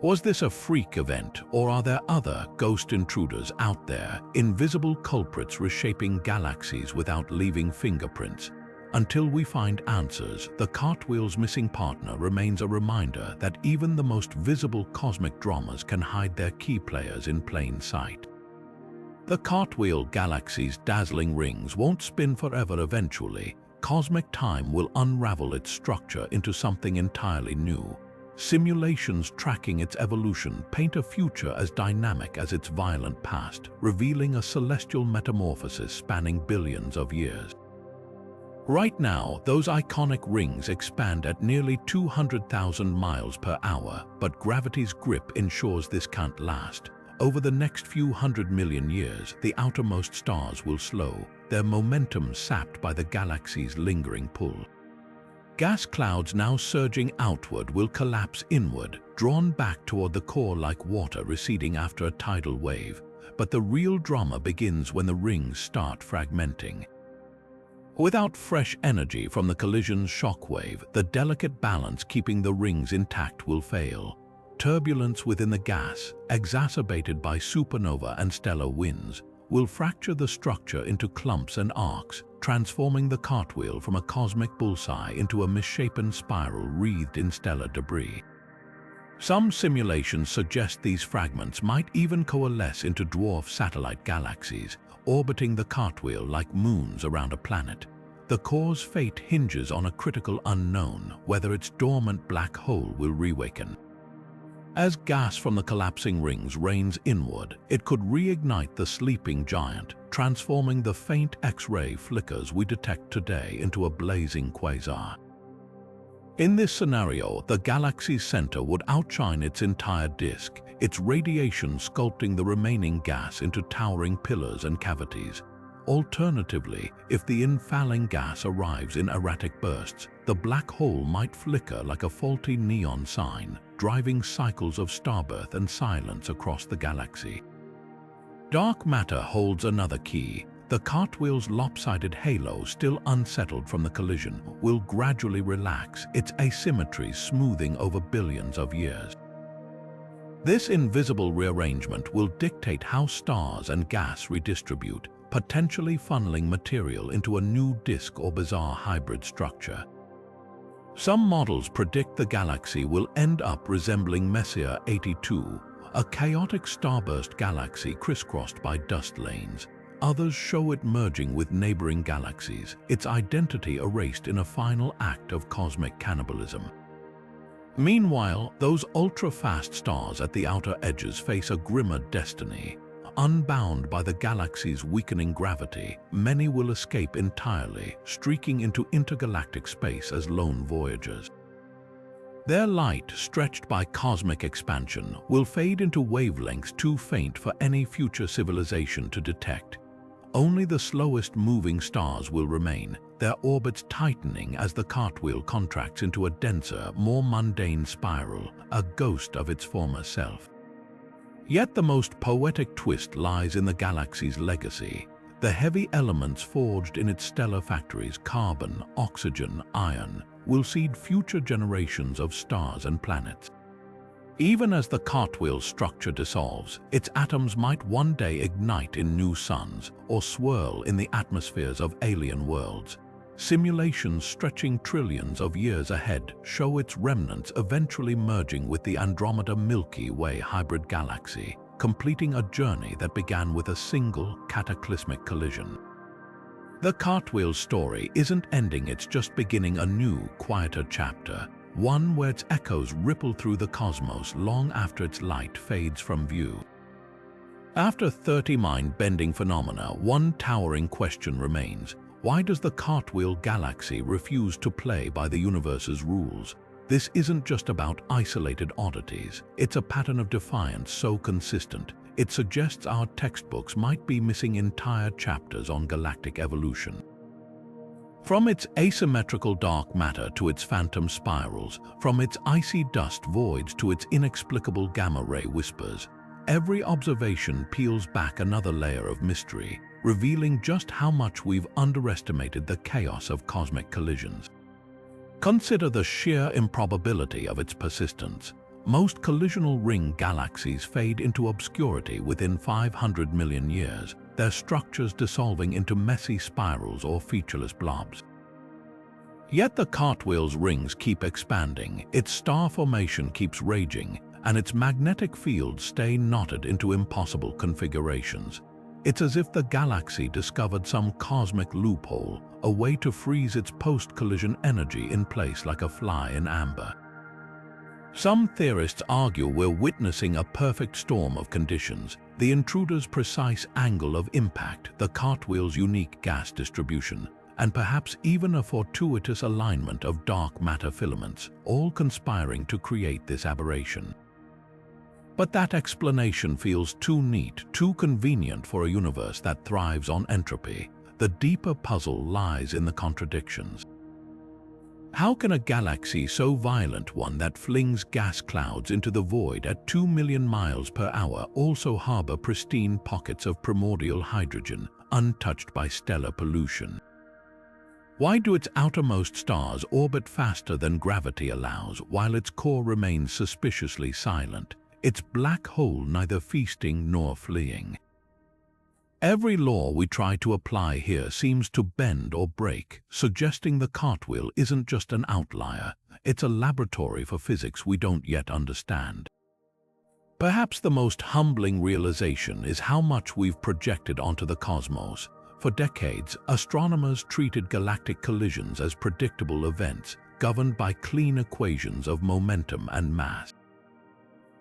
Was this a freak event, or are there other ghost intruders out there, invisible culprits reshaping galaxies without leaving fingerprints? Until we find answers, the Cartwheel's missing partner remains a reminder that even the most visible cosmic dramas can hide their key players in plain sight. The Cartwheel Galaxy's dazzling rings won't spin forever eventually. Cosmic time will unravel its structure into something entirely new. Simulations tracking its evolution paint a future as dynamic as its violent past, revealing a celestial metamorphosis spanning billions of years. Right now, those iconic rings expand at nearly 200,000 miles per hour, but gravity's grip ensures this can't last. Over the next few 100 million years, the outermost stars will slow, their momentum sapped by the galaxy's lingering pull. Gas clouds now surging outward will collapse inward, drawn back toward the core like water receding after a tidal wave. But the real drama begins when the rings start fragmenting. Without fresh energy from the collision's shockwave, the delicate balance keeping the rings intact will fail. Turbulence within the gas, exacerbated by supernova and stellar winds, will fracture the structure into clumps and arcs, transforming the Cartwheel from a cosmic bullseye into a misshapen spiral wreathed in stellar debris. Some simulations suggest these fragments might even coalesce into dwarf satellite galaxies, orbiting the Cartwheel like moons around a planet. The core's fate hinges on a critical unknown, whether its dormant black hole will reawaken. As gas from the collapsing rings rains inward, it could reignite the sleeping giant, transforming the faint X-ray flickers we detect today into a blazing quasar. In this scenario, the galaxy's center would outshine its entire disk, its radiation sculpting the remaining gas into towering pillars and cavities. Alternatively, if the infalling gas arrives in erratic bursts, the black hole might flicker like a faulty neon sign, driving cycles of starbirth and silence across the galaxy. Dark matter holds another key. The Cartwheel's lopsided halo, still unsettled from the collision, will gradually relax, its asymmetries smoothing over billions of years. This invisible rearrangement will dictate how stars and gas redistribute, potentially funneling material into a new disk or bizarre hybrid structure. Some models predict the galaxy will end up resembling Messier 82, a chaotic starburst galaxy crisscrossed by dust lanes. Others show it merging with neighboring galaxies, its identity erased in a final act of cosmic cannibalism. Meanwhile, those ultra-fast stars at the outer edges face a grimmer destiny. Unbound by the galaxy's weakening gravity, many will escape entirely, streaking into intergalactic space as lone voyagers. Their light, stretched by cosmic expansion, will fade into wavelengths too faint for any future civilization to detect. only the slowest moving stars will remain, their orbits tightening as the cartwheel contracts into a denser, more mundane spiral, a ghost of its former self. Yet the most poetic twist lies in the galaxy's legacy. The heavy elements forged in its stellar factories, carbon, oxygen, iron, will seed future generations of stars and planets. Even as the cartwheel structure dissolves, its atoms might one day ignite in new suns or swirl in the atmospheres of alien worlds. Simulations stretching trillions of years ahead show its remnants eventually merging with the Andromeda Milky Way hybrid galaxy, completing a journey that began with a single cataclysmic collision. The cartwheel story isn't ending, it's just beginning a new, quieter chapter, one where its echoes ripple through the cosmos long after its light fades from view. After 30 mind-bending phenomena, one towering question remains. Why does the Cartwheel Galaxy refuse to play by the universe's rules? This isn't just about isolated oddities. It's a pattern of defiance so consistent, it suggests our textbooks might be missing entire chapters on galactic evolution. From its asymmetrical dark matter to its phantom spirals, from its icy dust voids to its inexplicable gamma-ray whispers, every observation peels back another layer of mystery, revealing just how much we've underestimated the chaos of cosmic collisions. Consider the sheer improbability of its persistence. Most collisional ring galaxies fade into obscurity within 500 million years, their structures dissolving into messy spirals or featureless blobs. Yet the cartwheel's rings keep expanding, its star formation keeps raging, and its magnetic fields stay knotted into impossible configurations. It's as if the galaxy discovered some cosmic loophole, a way to freeze its post-collision energy in place like a fly in amber. Some theorists argue we're witnessing a perfect storm of conditions: the intruder's precise angle of impact, the cartwheel's unique gas distribution, and perhaps even a fortuitous alignment of dark matter filaments, all conspiring to create this aberration. But that explanation feels too neat, too convenient for a universe that thrives on entropy. The deeper puzzle lies in the contradictions. How can a galaxy so violent, one that flings gas clouds into the void at 2 million miles per hour, also harbor pristine pockets of primordial hydrogen, untouched by stellar pollution? Why do its outermost stars orbit faster than gravity allows, while its core remains suspiciously silent, its black hole neither feasting nor fleeing? Every law we try to apply here seems to bend or break, suggesting the cartwheel isn't just an outlier, it's a laboratory for physics we don't yet understand. Perhaps the most humbling realization is how much we've projected onto the cosmos. For decades, astronomers treated galactic collisions as predictable events, governed by clean equations of momentum and mass.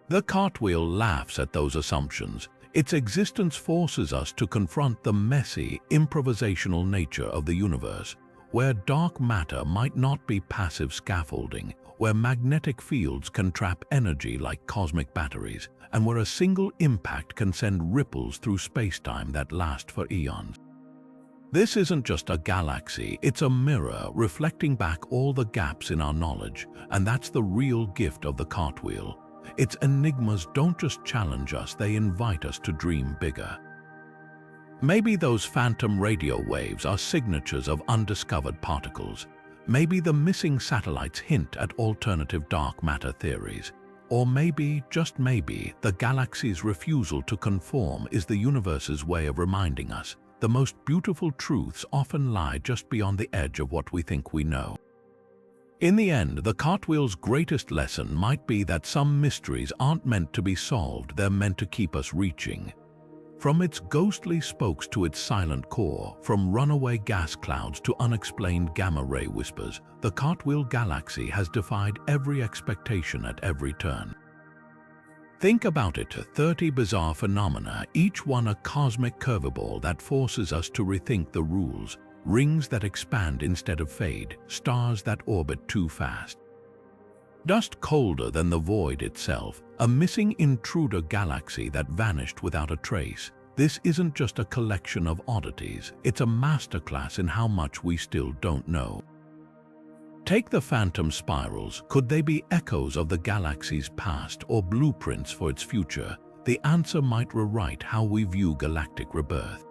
The cartwheel laughs at those assumptions. Its existence forces us to confront the messy, improvisational nature of the universe, where dark matter might not be passive scaffolding, where magnetic fields can trap energy like cosmic batteries, and where a single impact can send ripples through space-time that last for eons. This isn't just a galaxy, it's a mirror reflecting back all the gaps in our knowledge, and that's the real gift of the cartwheel. Its enigmas don't just challenge us, they invite us to dream bigger. Maybe those phantom radio waves are signatures of undiscovered particles. Maybe the missing satellites hint at alternative dark matter theories. Or maybe, just maybe, the galaxy's refusal to conform is the universe's way of reminding us the most beautiful truths often lie just beyond the edge of what we think we know. In the end, the cartwheel's greatest lesson might be that some mysteries aren't meant to be solved, they're meant to keep us reaching. From its ghostly spokes to its silent core, from runaway gas clouds to unexplained gamma-ray whispers, the Cartwheel Galaxy has defied every expectation at every turn. Think about it, 30 bizarre phenomena, each one a cosmic curveball that forces us to rethink the rules. Rings that expand instead of fade, stars that orbit too fast. Dust colder than the void itself, a missing intruder galaxy that vanished without a trace. This isn't just a collection of oddities, it's a masterclass in how much we still don't know. Take the phantom spirals. Could they be echoes of the galaxy's past or blueprints for its future? The answer might rewrite how we view galactic rebirth.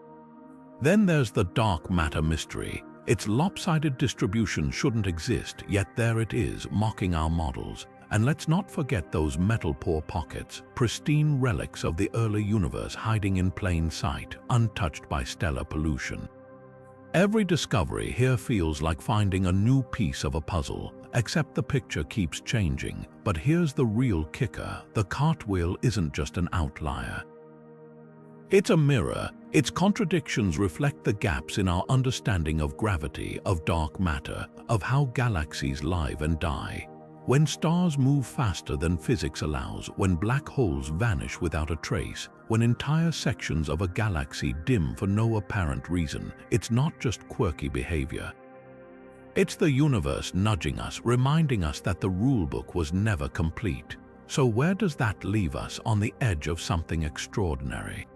Then there's the dark matter mystery. Its lopsided distribution shouldn't exist, yet there it is, mocking our models. And let's not forget those metal-poor pockets, pristine relics of the early universe hiding in plain sight, untouched by stellar pollution. Every discovery here feels like finding a new piece of a puzzle, except the picture keeps changing. But here's the real kicker: the cartwheel isn't just an outlier. It's a mirror. Its contradictions reflect the gaps in our understanding of gravity, of dark matter, of how galaxies live and die. When stars move faster than physics allows, when black holes vanish without a trace, when entire sections of a galaxy dim for no apparent reason, it's not just quirky behavior. It's the universe nudging us, reminding us that the rulebook was never complete. So where does that leave us? On the edge of something extraordinary.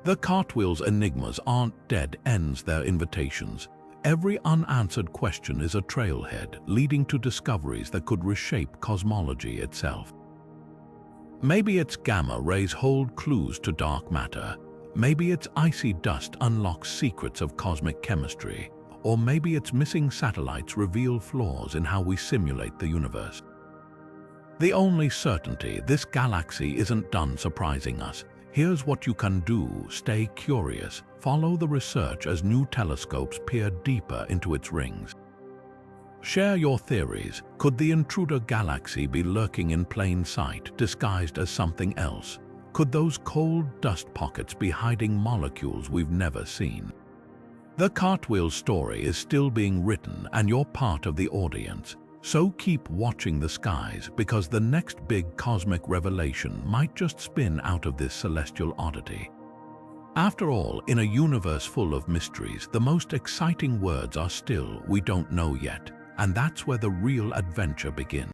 The cartwheel's enigmas aren't dead ends, they're invitations. Every unanswered question is a trailhead, leading to discoveries that could reshape cosmology itself. Maybe its gamma rays hold clues to dark matter. Maybe its icy dust unlocks secrets of cosmic chemistry. Or maybe its missing satellites reveal flaws in how we simulate the universe. The only certainty: this galaxy isn't done surprising us. Here's what you can do: stay curious, follow the research as new telescopes peer deeper into its rings. Share your theories. Could the intruder galaxy be lurking in plain sight, disguised as something else? Could those cold dust pockets be hiding molecules we've never seen? The cartwheel story is still being written, and you're part of the audience. So keep watching the skies, because the next big cosmic revelation might just spin out of this celestial oddity. After all, in a universe full of mysteries, the most exciting words are still, "we don't know yet." And that's where the real adventure begins.